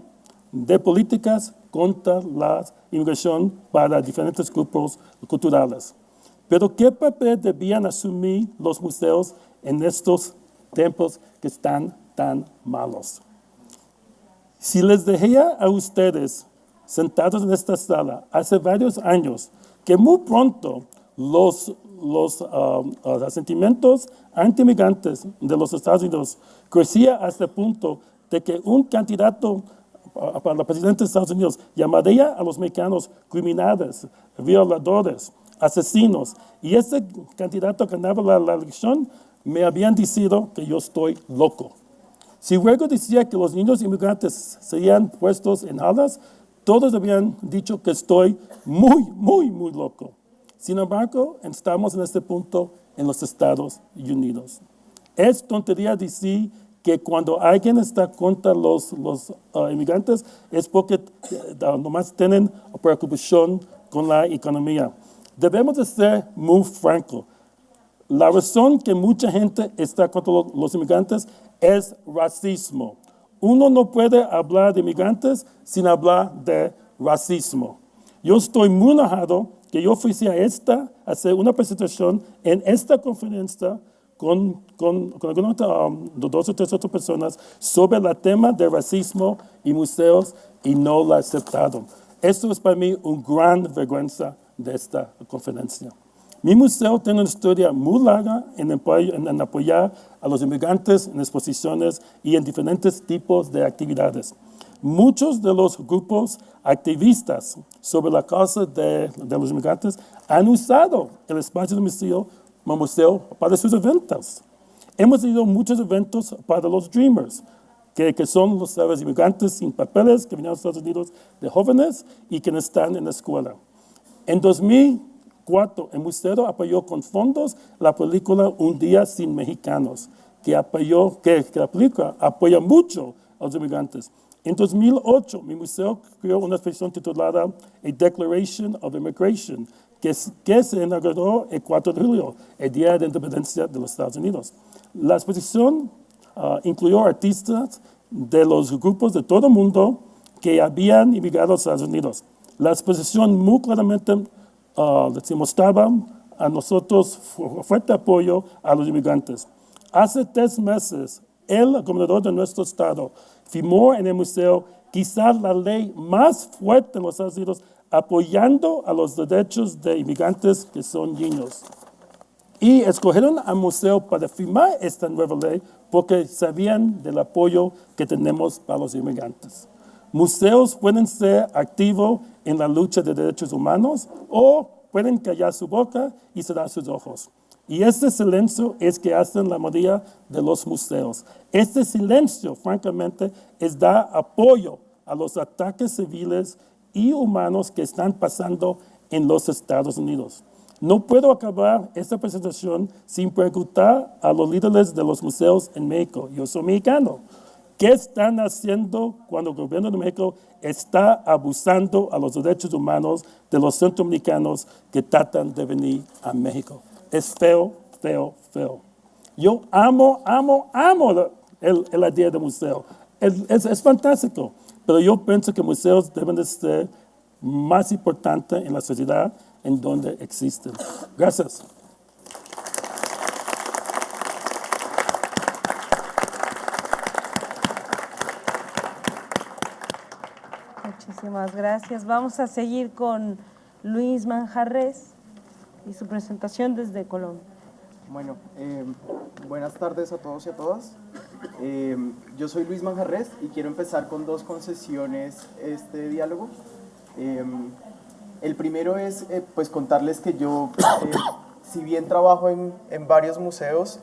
de políticas contra la inmigración para diferentes grupos culturales. Pero ¿qué papel debían asumir los museos en estos tiempos que están tan malos? Si les dejé a ustedes sentados en esta sala hace varios años que muy pronto los sentimientos anti-inmigrantes de los Estados Unidos crecía hasta el punto de que un candidato para la presidencia de Estados Unidos llamaría a los mexicanos criminales, violadores, asesinos, y ese candidato que ganaba la elección me habían dicho que yo estoy loco. Si luego decía que los niños inmigrantes serían puestos en jaulas, todos habían dicho que estoy muy, muy, muy loco. Sin embargo, estamos en este punto en los Estados Unidos. Es tontería decir que cuando alguien está contra los inmigrantes es porque nomás tienen preocupación con la economía. Debemos de ser muy francos. La razón que mucha gente está contra los inmigrantes es racismo, Uno no puede hablar de inmigrantes sin hablar de racismo. Yo estoy muy enojado que yo ofrecí a hacer una presentación en esta conferencia con algunas, dos o tres otras personas sobre el tema de racismo y museos y no la aceptaron. Esto es para mí una gran vergüenza de esta conferencia. Mi museo tiene una historia muy larga en apoyar a los inmigrantes en exposiciones y en diferentes tipos de actividades. Muchos de los grupos activistas sobre la causa de los inmigrantes han usado el espacio del museo para sus eventos. Hemos tenido muchos eventos para los Dreamers, que son los inmigrantes sin papeles que vinieron a Estados Unidos de jóvenes y que están en la escuela. En 2004, el museo apoyó con fondos la película Un Día Sin Mexicanos, que la película apoya mucho a los inmigrantes. En 2008, mi museo creó una exposición titulada A Declaration of Immigration, que se inauguró el 4 de julio, el Día de Independencia de los Estados Unidos. La exposición incluyó artistas de los grupos de todo el mundo que habían emigrado a los Estados Unidos. La exposición muy claramente mostraba a nosotros fuerte apoyo a los inmigrantes. Hace 3 meses, el gobernador de nuestro estado firmó en el museo quizás la ley más fuerte en los Estados Unidos apoyando a los derechos de inmigrantes que son niños. Y escogieron al museo para firmar esta nueva ley porque sabían del apoyo que tenemos para los inmigrantes. Museos pueden ser activos en la lucha de derechos humanos o pueden callar su boca y cerrar sus ojos. Y este silencio es que hacen la mayoría de los museos. Este silencio, francamente, es dar apoyo a los ataques civiles y humanos que están pasando en los Estados Unidos. No puedo acabar esta presentación sin preguntar a los líderes de los museos en México. Yo soy mexicano. ¿Qué están haciendo cuando el gobierno de México está abusando a los derechos humanos de los centroamericanos que tratan de venir a México? Es feo, feo, feo. Yo amo el idea del museo. Es fantástico. Pero yo pienso que museos deben de ser más importantes en la sociedad en donde existen. Gracias. Muchísimas gracias. Vamos a seguir con Luis Manjarres y su presentación desde Colombia. Bueno, buenas tardes a todos y a todas. Yo soy Luis Manjarres y quiero empezar con 2 concesiones este diálogo. El primero es pues contarles que yo, si bien trabajo en varios museos,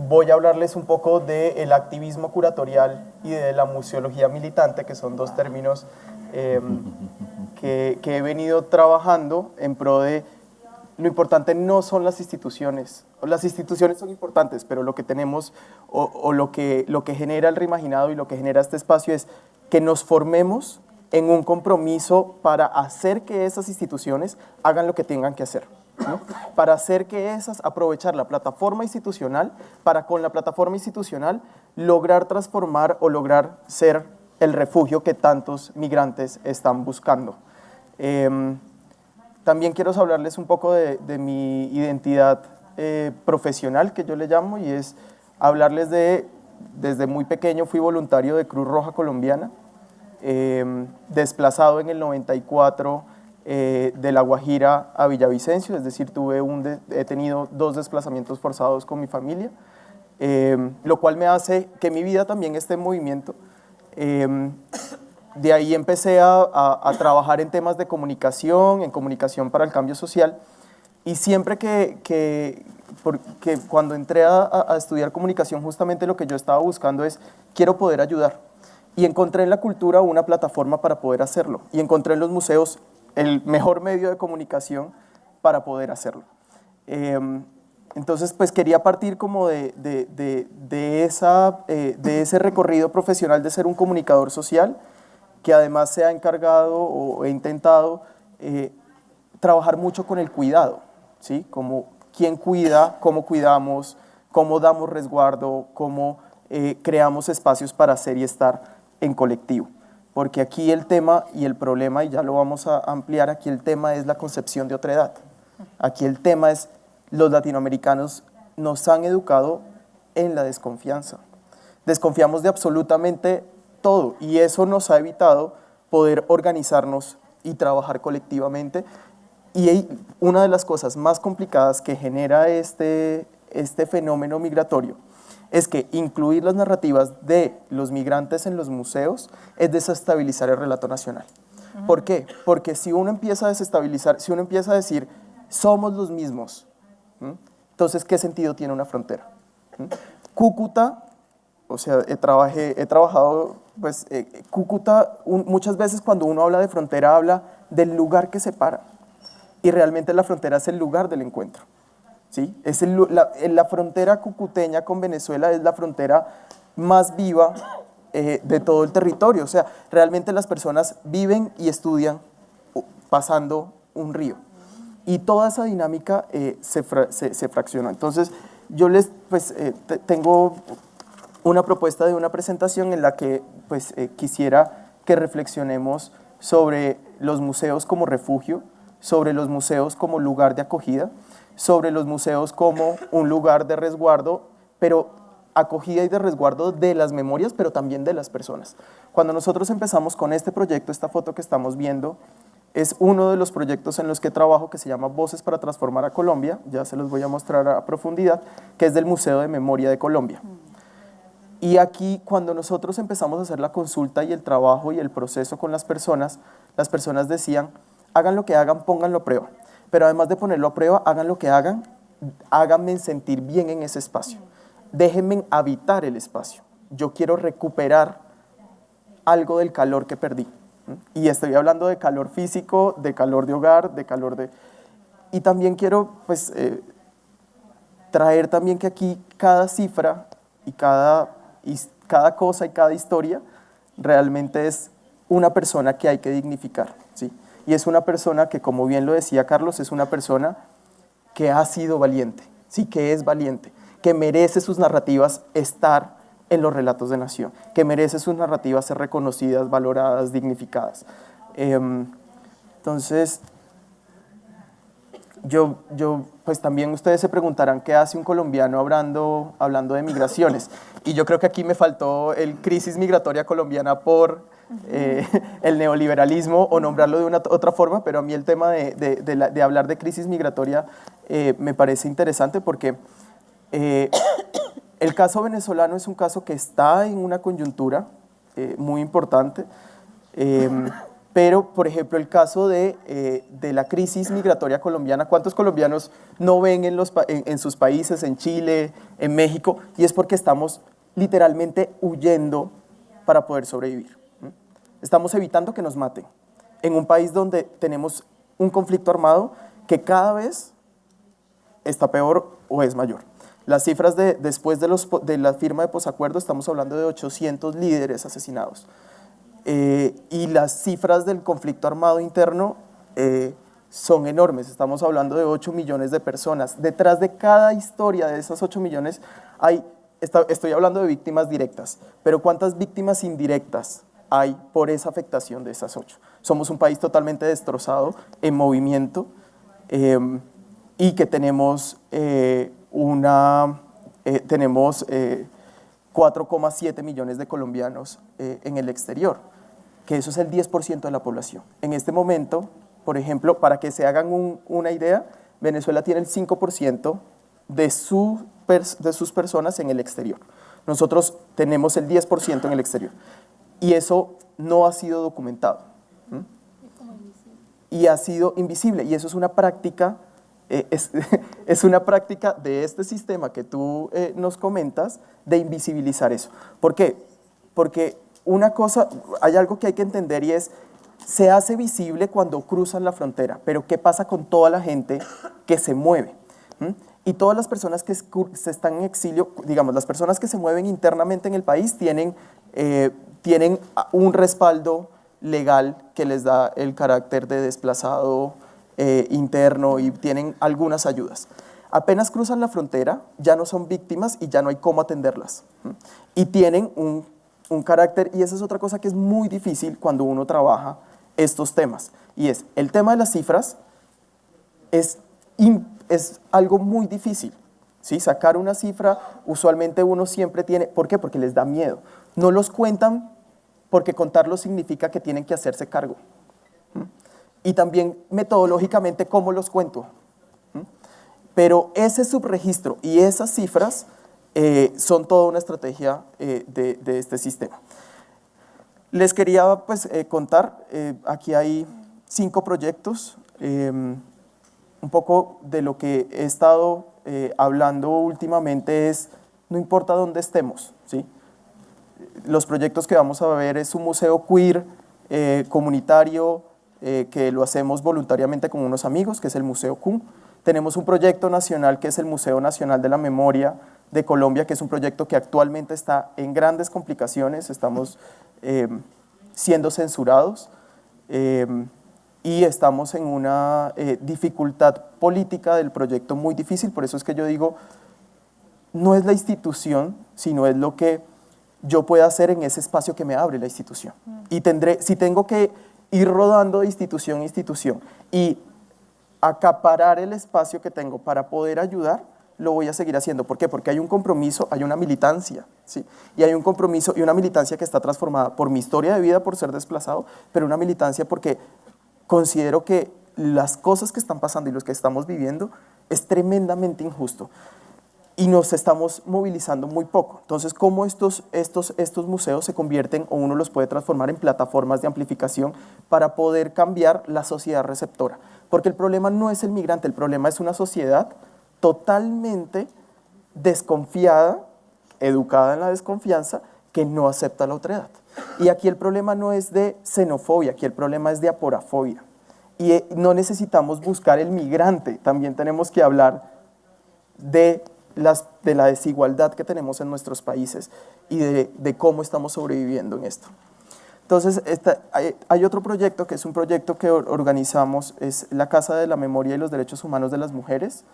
voy a hablarles un poco del activismo curatorial y de la museología militante, que son 2 términos que he venido trabajando en pro de lo importante no son las instituciones. Las instituciones son importantes, pero lo que tenemos o lo que genera el reimaginado y lo que genera este espacio es que nos formemos en un compromiso para hacer que esas instituciones hagan lo que tengan que hacer, ¿no? Para hacer que aprovechar la plataforma institucional, para con la plataforma institucional lograr transformar o lograr ser el refugio que tantos migrantes están buscando. También quiero hablarles un poco de mi identidad profesional, que yo le llamo, y es hablarles desde muy pequeño fui voluntario de Cruz Roja Colombiana, desplazado en el 94 de La Guajira a Villavicencio, es decir, he tenido 2 desplazamientos forzados con mi familia, lo cual me hace que mi vida también esté en movimiento. De ahí empecé a trabajar en temas de comunicación, en comunicación para el cambio social, y siempre porque cuando entré a estudiar comunicación, justamente lo que yo estaba buscando es, quiero poder ayudar, y encontré en la cultura una plataforma para poder hacerlo, y encontré en los museos el mejor medio de comunicación para poder hacerlo. Entonces, pues quería partir como de ese recorrido profesional de ser un comunicador social, que además se ha encargado o he intentado trabajar mucho con el cuidado, ¿sí? Como quién cuida, cómo cuidamos, cómo damos resguardo, cómo creamos espacios para ser y estar en colectivo. Porque aquí el tema y el problema, y ya lo vamos a ampliar, aquí el tema es la concepción de otredad. Aquí el tema es, los latinoamericanos nos han educado en la desconfianza. Desconfiamos de absolutamente todo y eso nos ha evitado poder organizarnos y trabajar colectivamente. Y una de las cosas más complicadas que genera este fenómeno migratorio es que incluir las narrativas de los migrantes en los museos es desestabilizar el relato nacional. ¿Por qué? Porque si uno empieza a desestabilizar, si uno empieza a decir, somos los mismos, entonces, ¿qué sentido tiene una frontera? Cúcuta, o sea, he trabajado, pues, Cúcuta, muchas veces cuando uno habla de frontera, habla del lugar que separa, y realmente la frontera es el lugar del encuentro. ¿Sí? La frontera cucuteña con Venezuela es la frontera más viva de todo el territorio. O sea, realmente las personas viven y estudian pasando un río. Y toda esa dinámica se fracciona. Entonces, yo tengo una propuesta de una presentación en la que pues, quisiera que reflexionemos sobre los museos como refugio, sobre los museos como lugar de acogida, sobre los museos como un lugar de resguardo, pero acogida y de resguardo de las memorias, pero también de las personas. Cuando nosotros empezamos con este proyecto, esta foto que estamos viendo, es uno de los proyectos en los que trabajo que se llama Voces para Transformar a Colombia, ya se los voy a mostrar a profundidad, que es del Museo de Memoria de Colombia. Y aquí, cuando nosotros empezamos a hacer la consulta y el trabajo y el proceso con las personas decían, hagan lo que hagan, pónganlo a prueba. Pero además de ponerlo a prueba, hagan lo que hagan, háganme sentir bien en ese espacio. Déjenme habitar el espacio. Yo quiero recuperar algo del calor que perdí. Y estoy hablando de calor físico, de calor de hogar, de calor de... Y también quiero pues, traer también que aquí cada cifra y cada cosa y cada historia realmente es una persona que hay que dignificar, ¿sí? Y es una persona que, como bien lo decía Carlos, es una persona que ha sido valiente, sí, que es valiente, que merece sus narrativas estar en los relatos de nación, que merece sus narrativas ser reconocidas, valoradas, dignificadas. Entonces, pues también ustedes se preguntarán qué hace un colombiano hablando de migraciones. Y yo creo que aquí me faltó el crisis migratoria colombiana por el neoliberalismo o nombrarlo de una otra forma, pero a mí el tema de hablar de crisis migratoria me parece interesante porque el caso venezolano es un caso que está en una coyuntura muy importante, pero por ejemplo el caso de la crisis migratoria colombiana, ¿cuántos colombianos no ven en sus países, en Chile, en México? Y es porque estamos literalmente huyendo para poder sobrevivir. Estamos evitando que nos maten en un país donde tenemos un conflicto armado que cada vez está peor o es mayor. Las cifras después de la firma de posacuerdo, estamos hablando de 800 líderes asesinados. Y las cifras del conflicto armado interno son enormes. Estamos hablando de 8 millones de personas. Detrás de cada historia de esas 8 millones estoy hablando de víctimas directas, pero ¿cuántas víctimas indirectas hay por esa afectación de esas 8? Somos un país totalmente destrozado, en movimiento, y que tenemos 4,7 millones de colombianos en el exterior, que eso es el 10% de la población. En este momento, por ejemplo, para que se hagan una idea, Venezuela tiene el 5% de sus personas en el exterior. Nosotros tenemos el 10% en el exterior. Y eso no ha sido documentado. Y ha sido invisible. Y eso es una práctica, es una práctica de este sistema que tú nos comentas, de invisibilizar eso. ¿Por qué? Porque una cosa, hay algo que hay que entender y es, se hace visible cuando cruzan la frontera, pero ¿qué pasa con toda la gente que se mueve? Y todas las personas que están en exilio, digamos, las personas que se mueven internamente en el país tienen un respaldo legal que les da el carácter de desplazado interno y tienen algunas ayudas. Apenas cruzan la frontera, ya no son víctimas y ya no hay cómo atenderlas. Y tienen un carácter, y esa es otra cosa que es muy difícil cuando uno trabaja estos temas, y es el tema de las cifras es algo muy difícil. ¿Sí? Sacar una cifra, usualmente uno siempre tiene, ¿por qué? Porque les da miedo. No los cuentan porque contarlo significa que tienen que hacerse cargo. Y también metodológicamente, ¿cómo los cuento? Pero ese subregistro y esas cifras son toda una estrategia de este sistema. Les quería pues, contar, aquí hay 5 proyectos, un poco de lo que he estado hablando últimamente es, no importa dónde estemos, ¿sí? Los proyectos que vamos a ver es un museo queer comunitario que lo hacemos voluntariamente con unos amigos, que es el Museo Q. Tenemos un proyecto nacional que es el Museo Nacional de la Memoria de Colombia, que es un proyecto que actualmente está en grandes complicaciones, estamos siendo censurados y estamos en una dificultad política del proyecto muy difícil, por eso es que yo digo, no es la institución, sino es lo que yo pueda hacer en ese espacio que me abre la institución. Y si tengo que ir rodando de institución a institución y acaparar el espacio que tengo para poder ayudar, lo voy a seguir haciendo. ¿Por qué? Porque hay un compromiso, hay una militancia, ¿sí? Y hay un compromiso y una militancia que está transformada por mi historia de vida, por ser desplazado, pero una militancia porque considero que las cosas que están pasando y los que estamos viviendo es tremendamente injusto y nos estamos movilizando muy poco. Entonces, ¿cómo estos museos se convierten o uno los puede transformar en plataformas de amplificación para poder cambiar la sociedad receptora? Porque el problema no es el migrante, el problema es una sociedad totalmente desconfiada, educada en la desconfianza, que no acepta la otredad. Y aquí el problema no es de xenofobia, aquí el problema es de aporafobia. Y no necesitamos buscar el migrante, también tenemos que hablar de la desigualdad que tenemos en nuestros países y de cómo estamos sobreviviendo en esto. Entonces, hay otro proyecto que es un proyecto que organizamos, es la Casa de la Memoria y los Derechos Humanos de las Mujeres,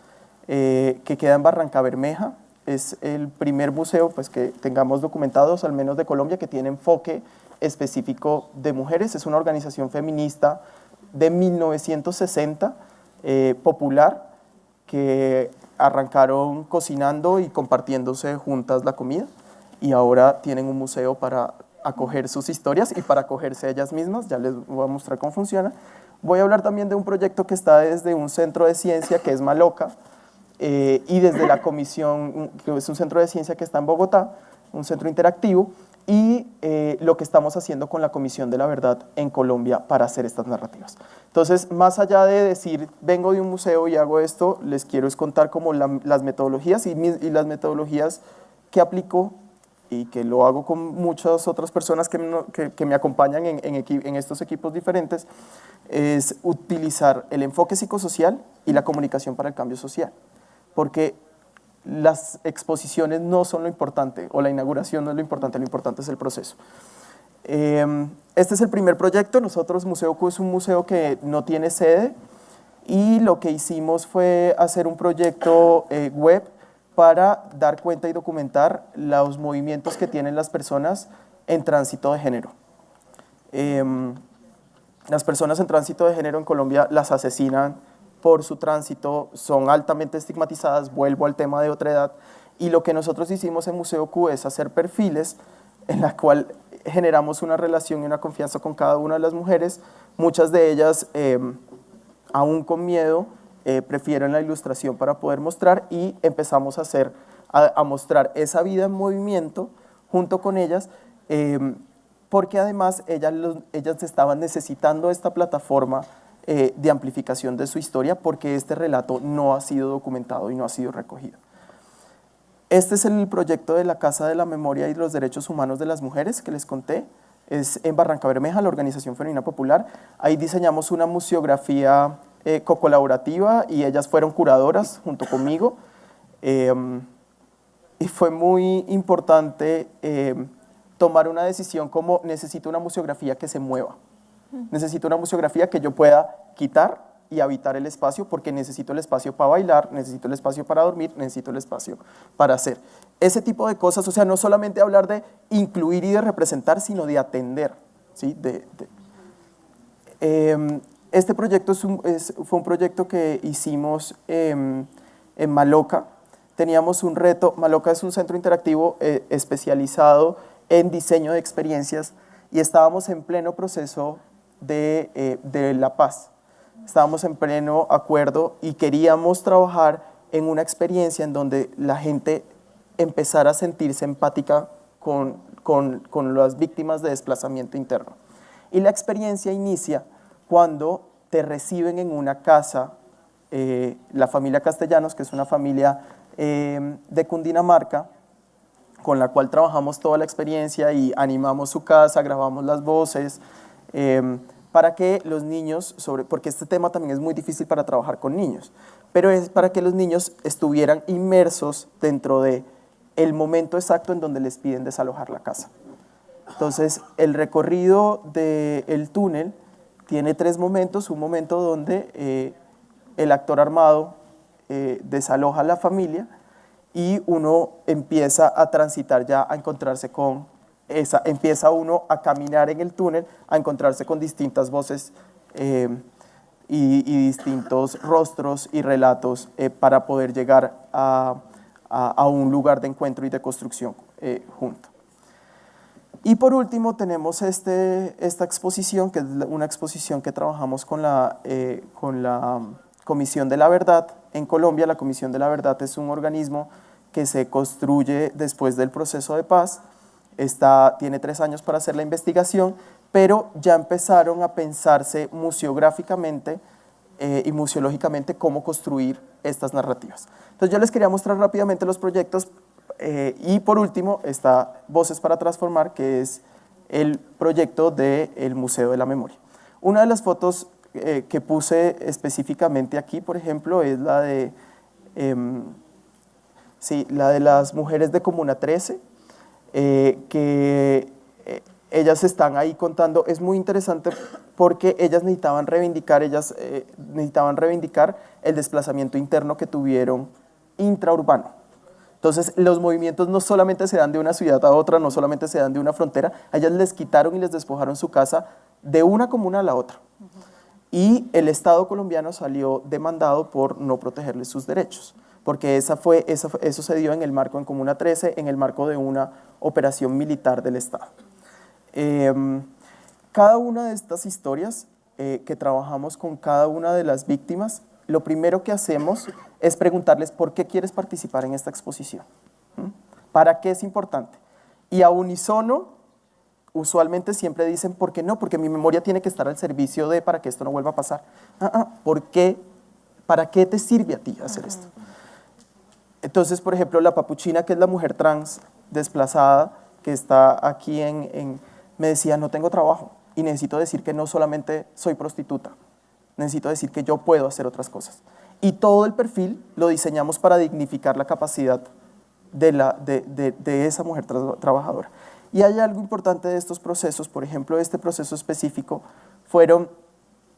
que queda en Barrancabermeja. Es el primer museo pues, que tengamos documentados, al menos de Colombia, que tiene enfoque específico de mujeres. Es una organización feminista de 1960, popular, que arrancaron cocinando y compartiéndose juntas la comida y ahora tienen un museo para acoger sus historias y para acogerse ellas mismas. Ya les voy a mostrar cómo funciona. Voy a hablar también de un proyecto que está desde un centro de ciencia que es Maloca y desde la comisión, que es un centro de ciencia que está en Bogotá, un centro interactivo, y lo que estamos haciendo con la Comisión de la Verdad en Colombia para hacer estas narrativas. Entonces, más allá de decir, vengo de un museo y hago esto, les quiero es contar como las metodologías y las metodologías que aplico y que lo hago con muchas otras personas que me acompañan en estos equipos diferentes, es utilizar el enfoque psicosocial y la comunicación para el cambio social. Porque las exposiciones no son lo importante, o la inauguración no es lo importante es el proceso. Este es el primer proyecto. Nosotros, Museo Q es un museo que no tiene sede, y lo que hicimos fue hacer un proyecto web para dar cuenta y documentar los movimientos que tienen las personas en tránsito de género. Las personas en tránsito de género en Colombia las asesinan por su tránsito, son altamente estigmatizadas, vuelvo al tema de otredad, y lo que nosotros hicimos en Museo Q es hacer perfiles en la cual generamos una relación y una confianza con cada una de las mujeres. Muchas de ellas, aún con miedo, prefieren la ilustración para poder mostrar, y empezamos a mostrar esa vida en movimiento junto con ellas, porque además ellas estaban necesitando esta plataforma de amplificación de su historia, porque este relato no ha sido documentado y no ha sido recogido. Este es el proyecto de la Casa de la Memoria y los Derechos Humanos de las Mujeres que les conté. Es en Barrancabermeja, la Organización Femenina Popular. Ahí diseñamos una museografía colaborativa y ellas fueron curadoras junto conmigo. Y fue muy importante tomar una decisión como necesito una museografía que se mueva. Necesito una museografía que yo pueda quitar y habitar el espacio, porque necesito el espacio para bailar, necesito el espacio para dormir, necesito el espacio para hacer. Ese tipo de cosas, o sea, no solamente hablar de incluir y de representar, sino de atender, ¿sí? Este proyecto fue un proyecto que hicimos en Maloca. Teníamos un reto. Maloca es un centro interactivo especializado en diseño de experiencias y estábamos en pleno proceso de la paz. Estábamos en pleno acuerdo y queríamos trabajar en una experiencia en donde la gente empezara a sentirse empática con las víctimas de desplazamiento interno. Y la experiencia inicia cuando te reciben en una casa, la familia Castellanos, que es una familia de Cundinamarca, con la cual trabajamos toda la experiencia y animamos su casa, grabamos las voces, para que los niños, porque este tema también es muy difícil para trabajar con niños, pero es para que los niños estuvieran inmersos dentro de el momento exacto en donde les piden desalojar la casa. Entonces, el recorrido del túnel tiene 3 momentos, un momento donde el actor armado desaloja a la familia y uno empieza a transitar ya a encontrarse con empieza uno a caminar en el túnel, a encontrarse con distintas voces y distintos rostros y relatos para poder llegar a un lugar de encuentro y de construcción junto. Y por último tenemos esta exposición, que es una exposición que trabajamos con la Comisión de la Verdad en Colombia. La Comisión de la Verdad es un organismo que se construye después del proceso de paz. Tiene 3 años para hacer la investigación, pero ya empezaron a pensarse museográficamente y museológicamente cómo construir estas narrativas. Entonces yo les quería mostrar rápidamente los proyectos y por último está Voces para Transformar, que es el proyecto del Museo de la Memoria. Una de las fotos que puse específicamente aquí, por ejemplo, es la de las mujeres de Comuna 13, que ellas están ahí contando. Es muy interesante porque ellas necesitaban reivindicar el desplazamiento interno que tuvieron intraurbano. Entonces, los movimientos no solamente se dan de una ciudad a otra, no solamente se dan de una frontera, a ellas les quitaron y les despojaron su casa de una comuna a la otra. Y el Estado colombiano salió demandado por no protegerles sus derechos, porque eso se dio en el marco, en Comuna 13, en el marco de una operación militar del Estado. Cada una de estas historias que trabajamos con cada una de las víctimas, lo primero que hacemos es preguntarles por qué quieres participar en esta exposición, ¿para qué es importante? Y a unísono, usualmente siempre dicen, ¿por qué no? Porque mi memoria tiene que estar al servicio para que esto no vuelva a pasar. ¿Por qué? ¿Para qué te sirve a ti hacer esto? Entonces, por ejemplo, la Papuchina, que es la mujer trans desplazada, que está aquí me decía, no tengo trabajo y necesito decir que no solamente soy prostituta, necesito decir que yo puedo hacer otras cosas. Y todo el perfil lo diseñamos para dignificar la capacidad de esa mujer trabajadora. Y hay algo importante de estos procesos, por ejemplo, este proceso específico, fueron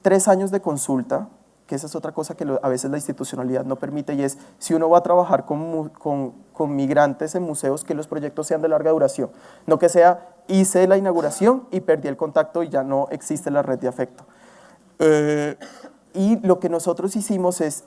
3 años de consulta, que esa es otra cosa que a veces la institucionalidad no permite, y es, si uno va a trabajar con migrantes en museos, que los proyectos sean de larga duración, no que sea, hice la inauguración y perdí el contacto y ya no existe la red de afecto. Y lo que nosotros hicimos es,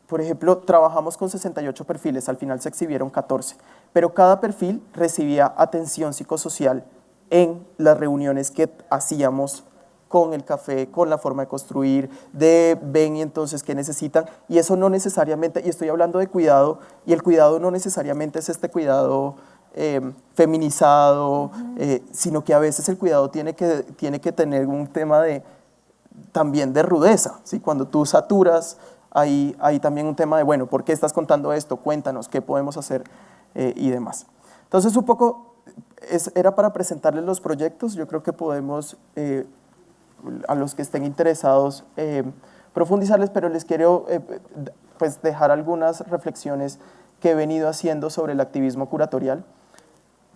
por ejemplo, trabajamos con 68 perfiles, al final se exhibieron 14, pero cada perfil recibía atención psicosocial en las reuniones que hacíamos con el café, con la forma de construir, ven y entonces qué necesitan, y eso no necesariamente, y estoy hablando de cuidado, y el cuidado no necesariamente es este cuidado feminizado, sino que a veces el cuidado tiene que tener un tema también de rudeza, ¿sí? Cuando tú saturas, hay también un tema de, bueno, ¿por qué estás contando esto? Cuéntanos, ¿qué podemos hacer? Y demás. Entonces, un poco, era para presentarles los proyectos. Yo creo que podemos, a los que estén interesados, profundizarles, pero les quiero pues dejar algunas reflexiones que he venido haciendo sobre el activismo curatorial.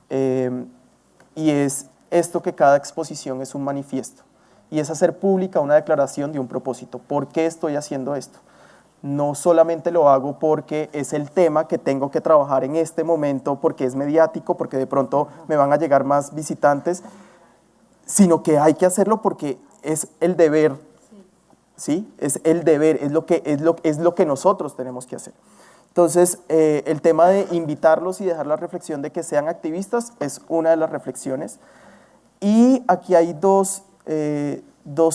Y es esto, que cada exposición es un manifiesto. y es hacer pública una declaración de un propósito. ¿Por qué estoy haciendo esto? No solamente lo hago porque es el tema que tengo que trabajar en este momento, porque es mediático, porque de pronto me van a llegar más visitantes, sino que hay que hacerlo porque es el deber, ¿sí? Es el deber, es lo que nosotros tenemos que hacer. Entonces, el tema de invitarlos y dejar la reflexión de que sean activistas es una de las reflexiones. Y aquí hay dos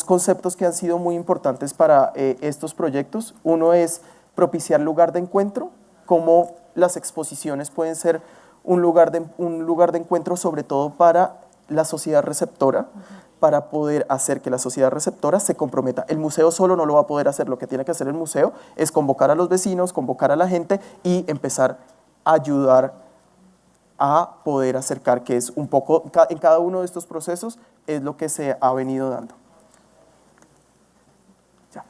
conceptos que han sido muy importantes para estos proyectos. Uno es propiciar lugar de encuentro, cómo las exposiciones pueden ser un lugar de encuentro sobre todo para la sociedad receptora, para poder hacer que la sociedad receptora se comprometa. El museo solo no lo va a poder hacer, lo que tiene que hacer el museo es convocar a los vecinos, convocar a la gente y empezar a ayudar a poder acercar, que es un poco, en cada uno de estos procesos es lo que se ha venido dando. Ya.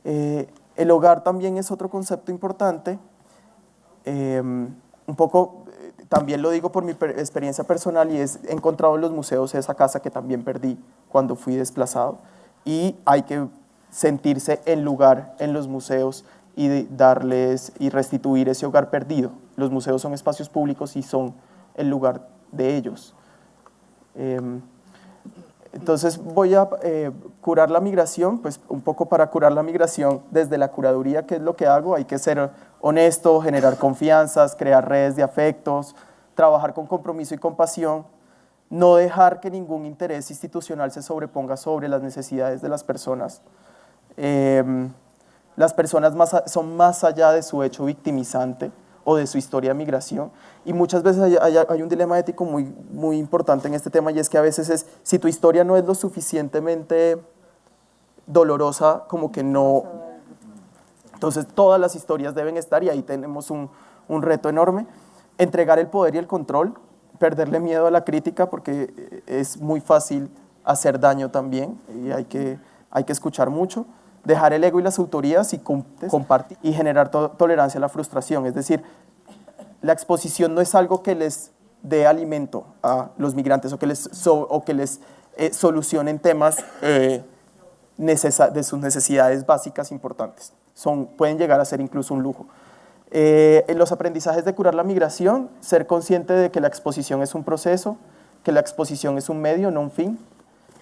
El hogar también es otro concepto importante, un poco, también lo digo por mi experiencia personal y he encontrado en los museos esa casa que también perdí cuando fui desplazado y hay que sentirse en lugar en los museos y darles y restituir ese hogar perdido. Los museos son espacios públicos y son el lugar de ellos. Entonces voy a curar la migración, pues un poco para curar la migración desde la curaduría, ¿qué es lo que hago? Hay que ser honesto, generar confianzas, crear redes de afectos, trabajar con compromiso y compasión, no dejar que ningún interés institucional se sobreponga sobre las necesidades de las personas. Las personas son más allá de su hecho victimizante o de su historia de migración y muchas veces hay un dilema ético muy importante en este tema y es que a veces es, si tu historia no es lo suficientemente dolorosa, como que no, entonces todas las historias deben estar y ahí tenemos un reto enorme. Entregar el poder y el control, perderle miedo a la crítica porque es muy fácil hacer daño también y hay que escuchar mucho. Dejar el ego y las autorías y compartir y generar tolerancia a la frustración. Es decir, la exposición no es algo que les dé alimento a los migrantes o que les solucionen temas de sus necesidades básicas importantes. Pueden llegar a ser incluso un lujo. En los aprendizajes de curar la migración, ser consciente de que la exposición es un proceso, que la exposición es un medio, no un fin.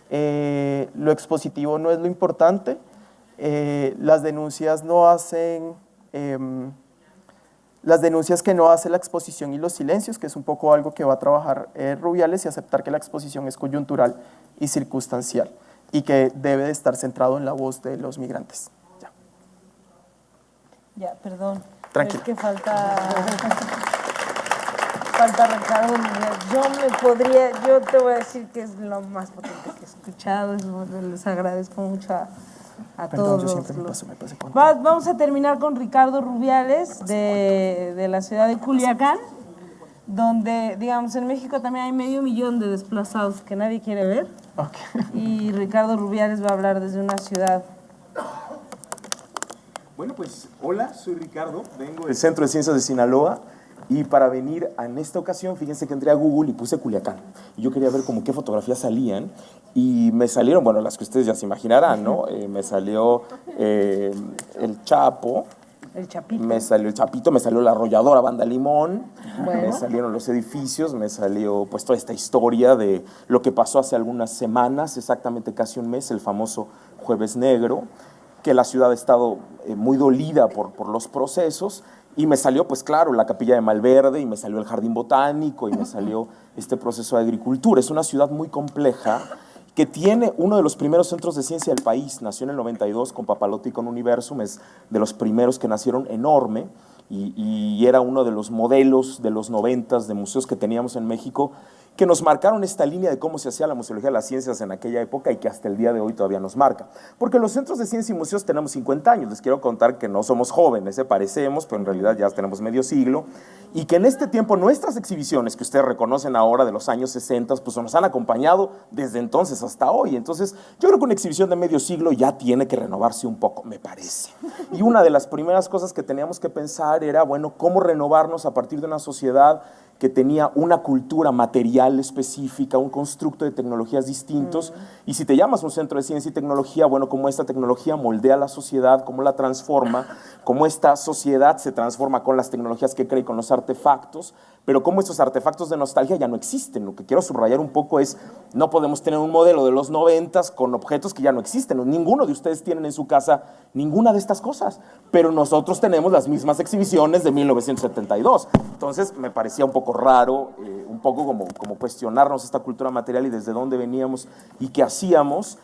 Lo expositivo no es lo importante. Las denuncias que no hace la exposición y los silencios, que es un poco algo que va a trabajar Rubiales, y aceptar que la exposición es coyuntural y circunstancial y que debe de estar centrado en la voz de los migrantes. Ya, perdón. Tranquilo. Es que falta Ricardo. Yo te voy a decir que es lo más potente que he escuchado. Les agradezco mucho a Perdón, todos. yo siempre me pasé con... Vamos a terminar con Ricardo Rubiales de la ciudad de Culiacán, donde, digamos, en México también hay 500,000 de desplazados que nadie quiere ver. Okay. Y Ricardo Rubiales va a hablar desde una ciudad. Bueno, pues hola, soy Ricardo, vengo del Centro de Ciencias de Sinaloa y para venir en esta ocasión, fíjense que entré a Google y puse Culiacán. Y yo quería ver como qué fotografías salían y me salieron, bueno, las que ustedes ya se imaginarán, ¿no? Me salió el Chapo. El Chapito. Me salió el Chapito, me salió la arrolladora Banda Limón, Bueno. me salieron los edificios, me salió pues toda esta historia de lo que pasó hace algunas semanas, exactamente casi un mes, el famoso Jueves Negro, que la ciudad ha estado muy dolida por los procesos, y me salió, pues claro, la Capilla de Malverde, y me salió el Jardín Botánico, y me salió este proceso de agricultura. Es una ciudad muy compleja, que tiene uno de los primeros centros de ciencia del país. Nació en el 92 con Papalote y con Universum, es de los primeros que nacieron, enorme, y era uno de los modelos de los 90s de museos que teníamos en México, que nos marcaron esta línea de cómo se hacía la museología de las ciencias en aquella época y que hasta el día de hoy todavía nos marca. Porque los centros de ciencia y museos tenemos 50 años, les quiero contar que no somos jóvenes, parecemos, pero en realidad ya tenemos medio siglo, y que en este tiempo nuestras exhibiciones, que ustedes reconocen ahora de los años 60, pues nos han acompañado desde entonces hasta hoy. Entonces, yo creo que una exhibición de medio siglo ya tiene que renovarse un poco, me parece. Y una de las primeras cosas que teníamos que pensar era, bueno, cómo renovarnos a partir de una sociedad que tenía una cultura material específica, un constructo de tecnologías distintos. Y si te llamas un centro de ciencia y tecnología, bueno, cómo esta tecnología moldea la sociedad, cómo la transforma, cómo esta sociedad se transforma con las tecnologías que crea y con los artefactos, pero cómo estos artefactos de nostalgia ya no existen. Lo que quiero subrayar un poco es, no podemos tener un modelo de los 90s con objetos que ya no existen. Ninguno de ustedes tienen en su casa ninguna de estas cosas, pero nosotros tenemos las mismas exhibiciones de 1972. Entonces me parecía un poco raro, un poco como cuestionarnos esta cultura material y desde dónde veníamos y qué hacíamos.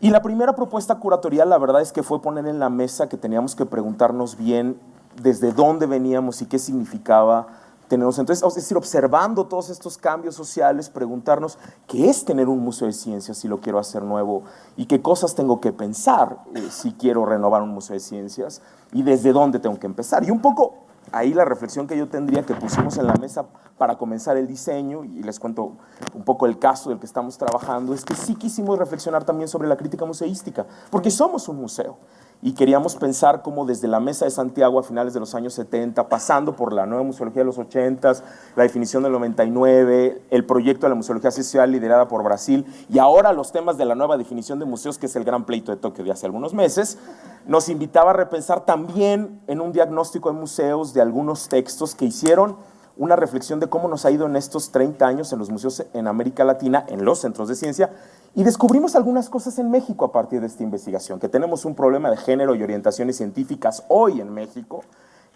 Y la primera propuesta curatorial, la verdad es que fue poner en la mesa que teníamos que preguntarnos bien desde dónde veníamos y qué significaba tenernos. Entonces, es decir, observando todos estos cambios sociales, preguntarnos qué es tener un museo de ciencias si lo quiero hacer nuevo y qué cosas tengo que pensar si quiero renovar un museo de ciencias y desde dónde tengo que empezar. Y un poco ahí la reflexión que yo tendría, que pusimos en la mesa para comenzar el diseño, y les cuento un poco el caso del que estamos trabajando, es que sí quisimos reflexionar también sobre la crítica museística, porque somos un museo. Y queríamos pensar cómo desde la Mesa de Santiago a finales de los años 70, pasando por la nueva museología de los 80s, la definición del 99, el proyecto de la museología social liderada por Brasil, y ahora los temas de la nueva definición de museos, que es el gran pleito de Tokio de hace algunos meses, nos invitaba a repensar también en un diagnóstico de museos de algunos textos que hicieron una reflexión de cómo nos ha ido en estos 30 años en los museos en América Latina, en los centros de ciencia, y descubrimos algunas cosas en México a partir de esta investigación, que tenemos un problema de género y orientaciones científicas hoy en México,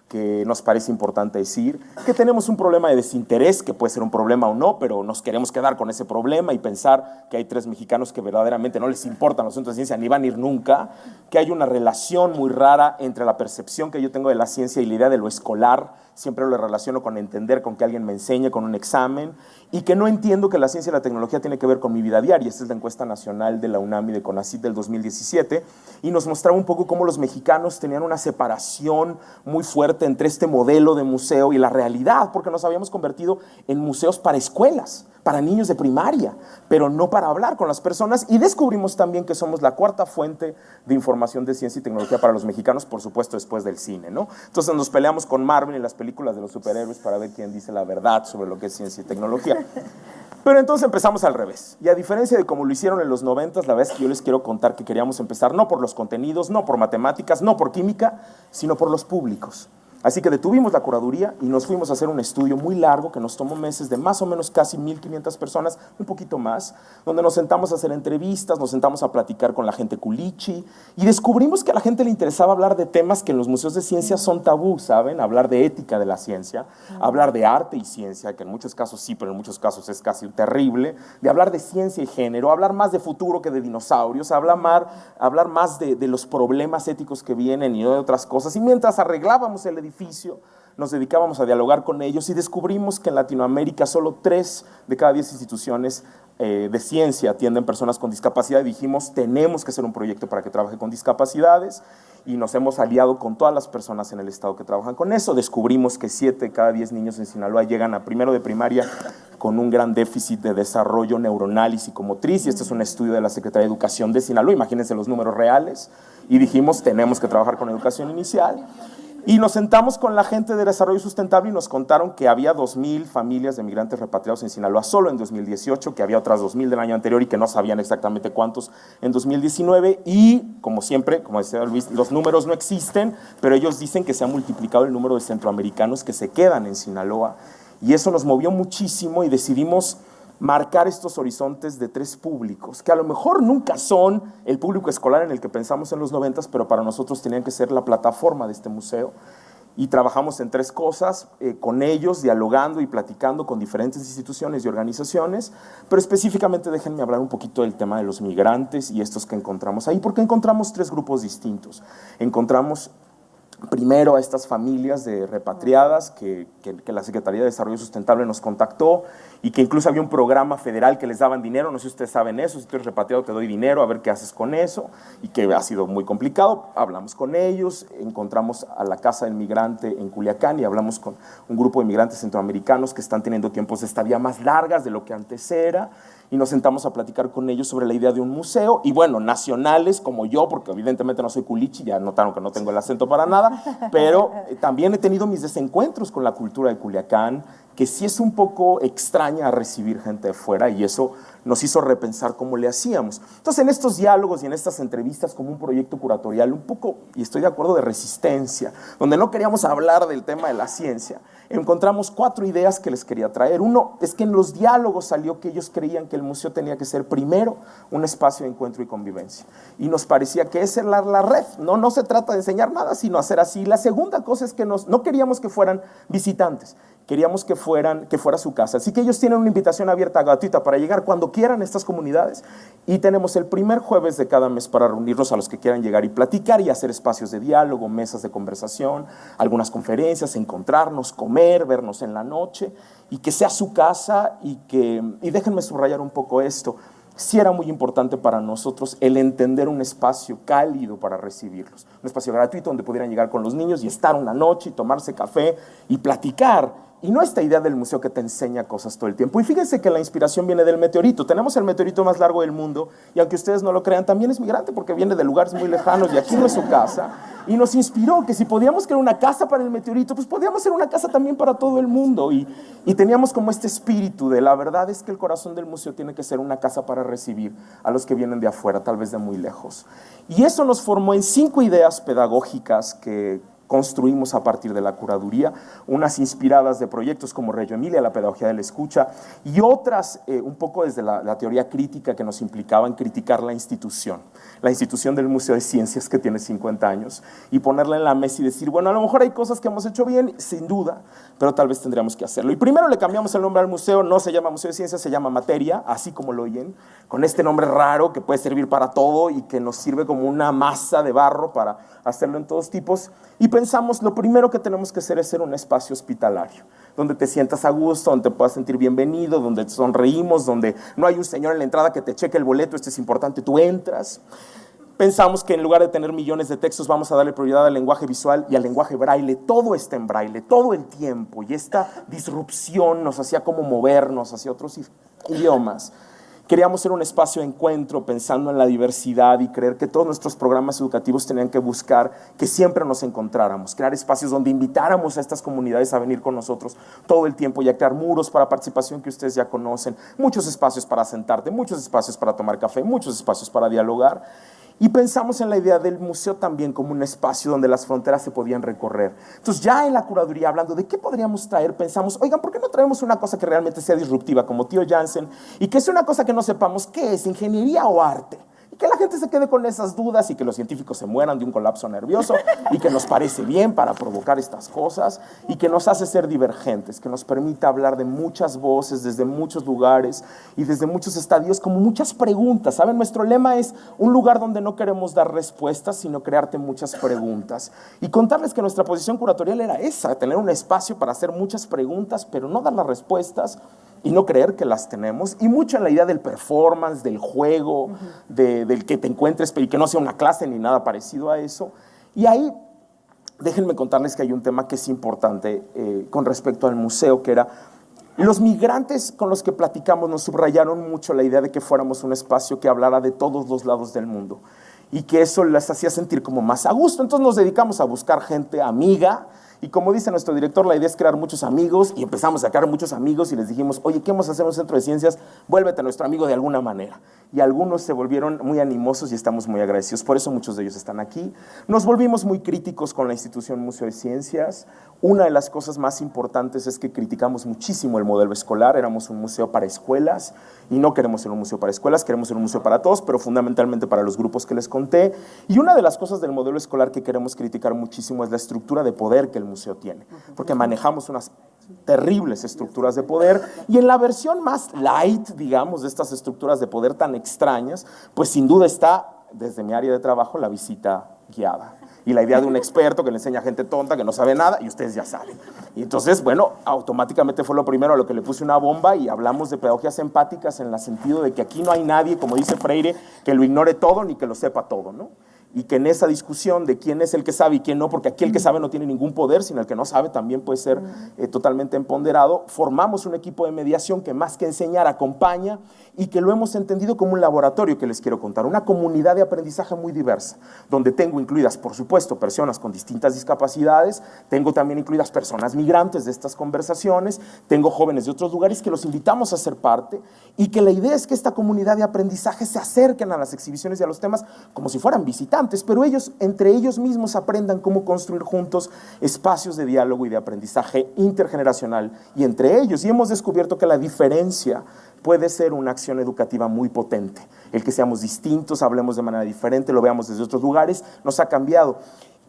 que nos parece importante decir, que tenemos un problema de desinterés, que puede ser un problema o no, pero nos queremos quedar con ese problema y pensar que hay 3 mexicanos que verdaderamente no les importan los centros de ciencia ni van a ir nunca, que hay una relación muy rara entre la percepción que yo tengo de la ciencia y la idea de lo escolar, siempre lo relaciono con entender, con que alguien me enseñe, con un examen, y que no entiendo que la ciencia y la tecnología tienen que ver con mi vida diaria. Esta es la encuesta nacional de la UNAM y de CONACYT del 2017, y nos mostraba un poco cómo los mexicanos tenían una separación muy fuerte entre este modelo de museo y la realidad, porque nos habíamos convertido en museos para escuelas, para niños de primaria, pero no para hablar con las personas, y descubrimos también que somos la 4ª fuente de información de ciencia y tecnología para los mexicanos, por supuesto después del cine, ¿no? Entonces nos peleamos con Marvel y las películas de los superhéroes para ver quién dice la verdad sobre lo que es ciencia y tecnología. Pero entonces empezamos al revés, y a diferencia de como lo hicieron en los 90s, la verdad es que yo les quiero contar que queríamos empezar no por los contenidos, no por matemáticas, no por química, sino por los públicos. Así que detuvimos la curaduría y nos fuimos a hacer un estudio muy largo que nos tomó meses, de más o menos casi 1,500 personas, un poquito más, donde nos sentamos a hacer entrevistas, nos sentamos a platicar con la gente culichi, y descubrimos que a la gente le interesaba hablar de temas que en los museos de ciencia son tabú, ¿saben? Hablar de ética de la ciencia, hablar de arte y ciencia, que en muchos casos sí, pero en muchos casos es casi terrible, de hablar de ciencia y género, hablar más de futuro que de dinosaurios, hablar más de los problemas éticos que vienen y de otras cosas. Y mientras arreglábamos el edificio, nos dedicábamos a dialogar con ellos, y descubrimos que en Latinoamérica solo 3 de cada 10 instituciones de ciencia atienden personas con discapacidad, y dijimos, tenemos que hacer un proyecto para que trabaje con discapacidades, y nos hemos aliado con todas las personas en el estado que trabajan con eso. Descubrimos que 7 de cada 10 niños en Sinaloa llegan a primero de primaria con un gran déficit de desarrollo neuronal y psicomotriz, y este es un estudio de la Secretaría de Educación de Sinaloa, imagínense los números reales, y dijimos, tenemos que trabajar con educación inicial. Y nos sentamos con la gente de desarrollo sustentable y nos contaron que había 2,000 familias de migrantes repatriados en Sinaloa solo en 2018, que había otras 2,000 del año anterior y que no sabían exactamente cuántos en 2019. Y como siempre, como decía Luis, los números no existen, pero ellos dicen que se ha multiplicado el número de centroamericanos que se quedan en Sinaloa. Y eso nos movió muchísimo y decidimos marcar estos horizontes de 3 públicos, que a lo mejor nunca son el público escolar en el que pensamos en los 90s, pero para nosotros tenían que ser la plataforma de este museo. Y trabajamos en 3 cosas, con ellos, dialogando y platicando con diferentes instituciones y organizaciones, pero específicamente déjenme hablar un poquito del tema de los migrantes y estos que encontramos ahí, porque encontramos 3 grupos distintos. Encontramos primero a estas familias de repatriadas que la Secretaría de Desarrollo Sustentable nos contactó, y que incluso había un programa federal que les daban dinero. No sé si ustedes saben eso, si tú eres repatriado te doy dinero, a ver qué haces con eso, y que ha sido muy complicado. Hablamos con ellos, encontramos a la Casa del Migrante en Culiacán y hablamos con un grupo de migrantes centroamericanos que están teniendo tiempos de estadía más largas de lo que antes era, y nos sentamos a platicar con ellos sobre la idea de un museo. Y bueno, nacionales como yo, porque evidentemente no soy culichi, ya notaron que no tengo el acento para nada, pero también he tenido mis desencuentros con la cultura de Culiacán, que sí es un poco extraña a recibir gente de fuera, y eso nos hizo repensar cómo le hacíamos. Entonces, en estos diálogos y en estas entrevistas, como un proyecto curatorial un poco, y estoy de acuerdo, de resistencia, donde no queríamos hablar del tema de la ciencia, encontramos 4 ideas que les quería traer. Uno es que en los diálogos salió que ellos creían que el museo tenía que ser primero un espacio de encuentro y convivencia, y nos parecía que esa era la red. No se trata de enseñar nada, sino hacer así. La segunda cosa es que no queríamos que fueran visitantes, queríamos que fuera su casa. Así que ellos tienen una invitación abierta, gratuita, para llegar cuando quieran a estas comunidades, y tenemos el primer jueves de cada mes para reunirnos a los que quieran llegar y platicar y hacer espacios de diálogo, mesas de conversación, algunas conferencias, encontrarnos, comer, vernos en la noche, y que sea su casa. Y déjenme subrayar un poco esto. Sí era muy importante para nosotros el entender un espacio cálido para recibirlos, un espacio gratuito donde pudieran llegar con los niños y estar una noche y tomarse café y platicar. Y no esta idea del museo que te enseña cosas todo el tiempo. Y fíjense que la inspiración viene del meteorito. Tenemos el meteorito más largo del mundo, y aunque ustedes no lo crean, también es migrante porque viene de lugares muy lejanos y aquí no es su casa. Y nos inspiró que si podíamos crear una casa para el meteorito, pues podíamos hacer una casa también para todo el mundo. Y teníamos como este espíritu de la verdad es que el corazón del museo tiene que ser una casa para recibir a los que vienen de afuera, tal vez de muy lejos. Y eso nos formó en 5 ideas pedagógicas que construimos a partir de la curaduría, unas inspiradas de proyectos como Reggio Emilia, la pedagogía de la escucha, y otras un poco desde la teoría crítica que nos implicaba en criticar la institución del Museo de Ciencias, que tiene 50 años, y ponerla en la mesa y decir, bueno, a lo mejor hay cosas que hemos hecho bien, sin duda, pero tal vez tendríamos que hacerlo. Y primero le cambiamos el nombre al museo, no se llama Museo de Ciencias, se llama Materia, así como lo oyen, con este nombre raro que puede servir para todo y que nos sirve como una masa de barro para hacerlo en todos tipos. Y pensamos, lo primero que tenemos que hacer es ser un espacio hospitalario, donde te sientas a gusto, donde te puedas sentir bienvenido, donde te sonreímos, donde no hay un señor en la entrada que te cheque el boleto, esto es importante, tú entras. Pensamos que en lugar de tener millones de textos, vamos a darle prioridad al lenguaje visual y al lenguaje braille. Todo está en braille, todo el tiempo, y esta disrupción nos hacía como movernos hacia otros idiomas. Queríamos ser un espacio de encuentro pensando en la diversidad y creer que todos nuestros programas educativos tenían que buscar que siempre nos encontráramos, crear espacios donde invitáramos a estas comunidades a venir con nosotros todo el tiempo y a crear muros para participación que ustedes ya conocen, muchos espacios para sentarte, muchos espacios para tomar café, muchos espacios para dialogar. Y pensamos en la idea del museo también como un espacio donde las fronteras se podían recorrer. Entonces, ya en la curaduría, hablando de qué podríamos traer, pensamos, oigan, ¿por qué no traemos una cosa que realmente sea disruptiva, como Tío Jansen, y que sea una cosa que no sepamos qué es, ingeniería o arte? Y que la gente se quede con esas dudas y que los científicos se mueran de un colapso nervioso y que nos parece bien para provocar estas cosas y que nos hace ser divergentes, que nos permita hablar de muchas voces, desde muchos lugares y desde muchos estadios, como muchas preguntas. ¿Saben? Nuestro lema es un lugar donde no queremos dar respuestas, sino crearte muchas preguntas. Y contarles que nuestra posición curatorial era esa, tener un espacio para hacer muchas preguntas, pero no dar las respuestas y no creer que las tenemos, y mucho en la idea del performance, del juego, del que te encuentres, pero y que no sea una clase ni nada parecido a eso. Y ahí, déjenme contarles que hay un tema que es importante con respecto al museo, que era, los migrantes con los que platicamos nos subrayaron mucho la idea de que fuéramos un espacio que hablara de todos los lados del mundo, y que eso les hacía sentir como más a gusto. Entonces nos dedicamos a buscar gente amiga, y como dice nuestro director, la idea es crear muchos amigos, y empezamos a crear muchos amigos y les dijimos, oye, ¿qué vamos a hacer en un centro de ciencias? Vuélvete nuestro amigo de alguna manera. Y algunos se volvieron muy animosos y estamos muy agradecidos, por eso muchos de ellos están aquí. Nos volvimos muy críticos con la institución Museo de Ciencias. Una de las cosas más importantes es que criticamos muchísimo el modelo escolar. Éramos un museo para escuelas y no queremos ser un museo para escuelas, queremos ser un museo para todos, pero fundamentalmente para los grupos que les conté. Y una de las cosas del modelo escolar que queremos criticar muchísimo es la estructura de poder que el museo tiene, porque manejamos unas terribles estructuras de poder, y en la versión más light, digamos, de estas estructuras de poder tan extrañas, pues sin duda está, desde mi área de trabajo, la visita guiada. Y la idea de un experto que le enseña a gente tonta que no sabe nada, y ustedes ya saben. Y entonces, bueno, automáticamente fue lo primero a lo que le puse una bomba, y hablamos de pedagogías empáticas en el sentido de que aquí no hay nadie, como dice Freire, que lo ignore todo ni que lo sepa todo, ¿no? y que en esa discusión de quién es el que sabe y quién no, porque aquí el que sabe no tiene ningún poder, sino el que no sabe también puede ser totalmente empoderado, formamos un equipo de mediación que más que enseñar acompaña y que lo hemos entendido como un laboratorio que les quiero contar, una comunidad de aprendizaje muy diversa, donde tengo incluidas, por supuesto, personas con distintas discapacidades, tengo también incluidas personas migrantes de estas conversaciones, tengo jóvenes de otros lugares que los invitamos a ser parte y que la idea es que esta comunidad de aprendizaje se acerquen a las exhibiciones y a los temas como si fueran visitantes, pero ellos, entre ellos mismos, aprendan cómo construir juntos espacios de diálogo y de aprendizaje intergeneracional y entre ellos. Y hemos descubierto que la diferencia puede ser una acción educativa muy potente. El que seamos distintos, hablemos de manera diferente, lo veamos desde otros lugares, nos ha cambiado.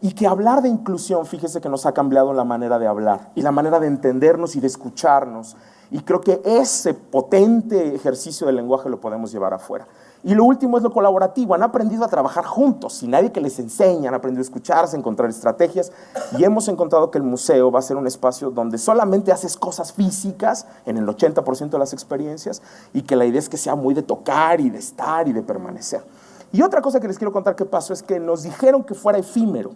Y que hablar de inclusión, fíjese que nos ha cambiado la manera de hablar y la manera de entendernos y de escucharnos. Y creo que ese potente ejercicio del lenguaje lo podemos llevar afuera. Y lo último es lo colaborativo. Han aprendido a trabajar juntos, sin nadie que les enseñe, han aprendido a escucharse, a encontrar estrategias. Y hemos encontrado que el museo va a ser un espacio donde solamente haces cosas físicas, en el 80% de las experiencias, y que la idea es que sea muy de tocar y de estar y de permanecer. Y otra cosa que les quiero contar que pasó es que nos dijeron que fuera efímero,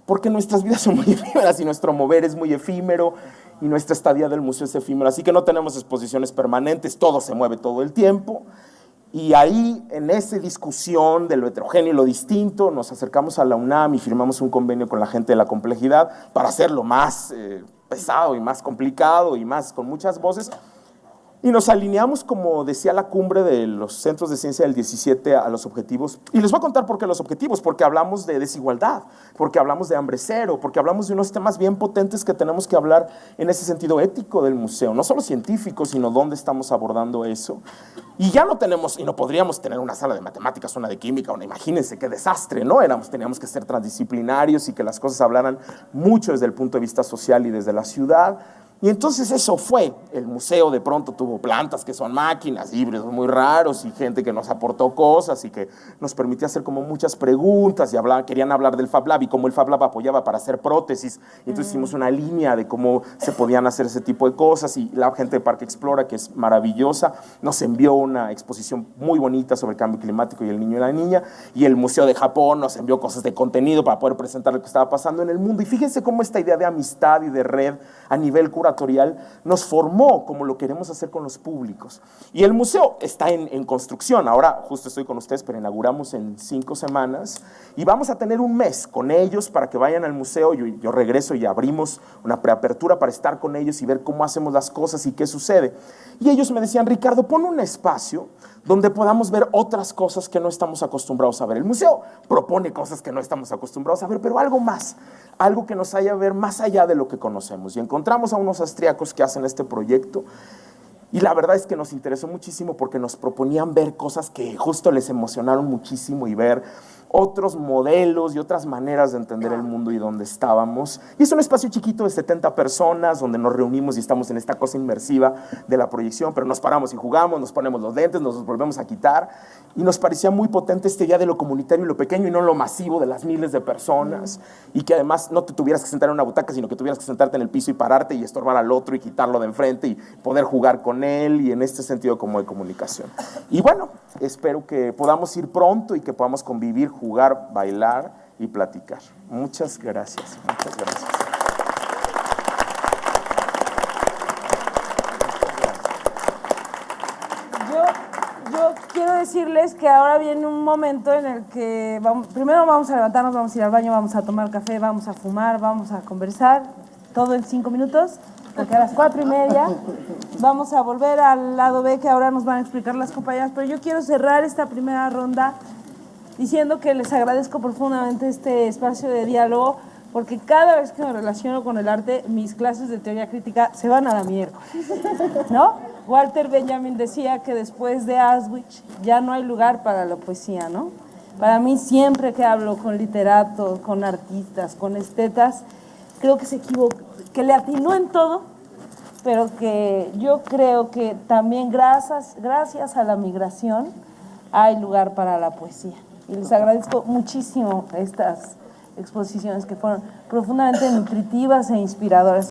porque nuestras vidas son muy efímeras y nuestro mover es muy efímero y nuestra estadía del museo es efímera, así que no tenemos exposiciones permanentes, todo se mueve todo el tiempo. Y ahí, en esa discusión de lo heterogéneo y lo distinto, nos acercamos a la UNAM y firmamos un convenio con la gente de la complejidad para hacerlo más pesado y más complicado y más con muchas voces. Y nos alineamos, como decía la cumbre de los centros de ciencia del 17, a los objetivos. Y les voy a contar por qué los objetivos, porque hablamos de desigualdad, porque hablamos de hambre cero, porque hablamos de unos temas bien potentes que tenemos que hablar en ese sentido ético del museo, no solo científico, sino dónde estamos abordando eso. Y ya no tenemos, y no podríamos tener una sala de matemáticas, una de química, imagínense qué desastre, ¿no? Teníamos que ser transdisciplinarios y que las cosas hablaran mucho desde el punto de vista social y desde la ciudad. Y entonces eso fue, el museo de pronto tuvo plantas que son máquinas, híbridos muy raros y gente que nos aportó cosas y que nos permitía hacer como muchas preguntas y querían hablar del Fab Lab y cómo el Fab Lab apoyaba para hacer prótesis. Y entonces hicimos una línea de cómo se podían hacer ese tipo de cosas y la gente de Parque Explora, que es maravillosa, nos envió una exposición muy bonita sobre el cambio climático y el niño y la niña, y el Museo de Japón nos envió cosas de contenido para poder presentar lo que estaba pasando en el mundo. Y fíjense cómo esta idea de amistad y de red a nivel curatorial nos formó como lo queremos hacer con los públicos. Y el museo está en construcción. Ahora justo estoy con ustedes, pero inauguramos en 5 semanas y vamos a tener un mes con ellos para que vayan al museo. Yo regreso y abrimos una preapertura para estar con ellos y ver cómo hacemos las cosas y qué sucede. Y ellos me decían, Ricardo, pon un espacio donde podamos ver otras cosas que no estamos acostumbrados a ver. El museo propone cosas que no estamos acostumbrados a ver, pero algo más, algo que nos haya ver más allá de lo que conocemos. Y encontramos a unos austríacos que hacen este proyecto y la verdad es que nos interesó muchísimo porque nos proponían ver cosas que justo les emocionaron muchísimo y ver otros modelos y otras maneras de entender el mundo y dónde estábamos. Y es un espacio chiquito de 70 personas donde nos reunimos y estamos en esta cosa inmersiva de la proyección, pero nos paramos y jugamos, nos ponemos los lentes, nos los volvemos a quitar y nos parecía muy potente este idea de lo comunitario y lo pequeño y no lo masivo de las miles de personas y que además no te tuvieras que sentar en una butaca, sino que tuvieras que sentarte en el piso y pararte y estorbar al otro y quitarlo de enfrente y poder jugar con él y en este sentido como de comunicación. Y bueno, espero que podamos ir pronto y que podamos convivir, jugar, bailar y platicar. Muchas gracias. Muchas gracias. Yo quiero decirles que ahora viene un momento en el que primero vamos a levantarnos, vamos a ir al baño, vamos a tomar café, vamos a fumar, vamos a conversar, todo en 5 minutos, porque a las 4:30 vamos a volver al lado B, que ahora nos van a explicar las compañeras, pero yo quiero cerrar esta primera ronda diciendo que les agradezco profundamente este espacio de diálogo, porque cada vez que me relaciono con el arte, mis clases de teoría crítica se van a la miércoles, ¿no? Walter Benjamin decía que después de Auschwitz ya no hay lugar para la poesía, ¿no? Para mí siempre que hablo con literatos, con artistas, con estetas, creo que se equivocó, que le atinó en todo, pero que yo creo que también gracias a la migración hay lugar para la poesía. Y les agradezco muchísimo estas exposiciones que fueron profundamente nutritivas e inspiradoras.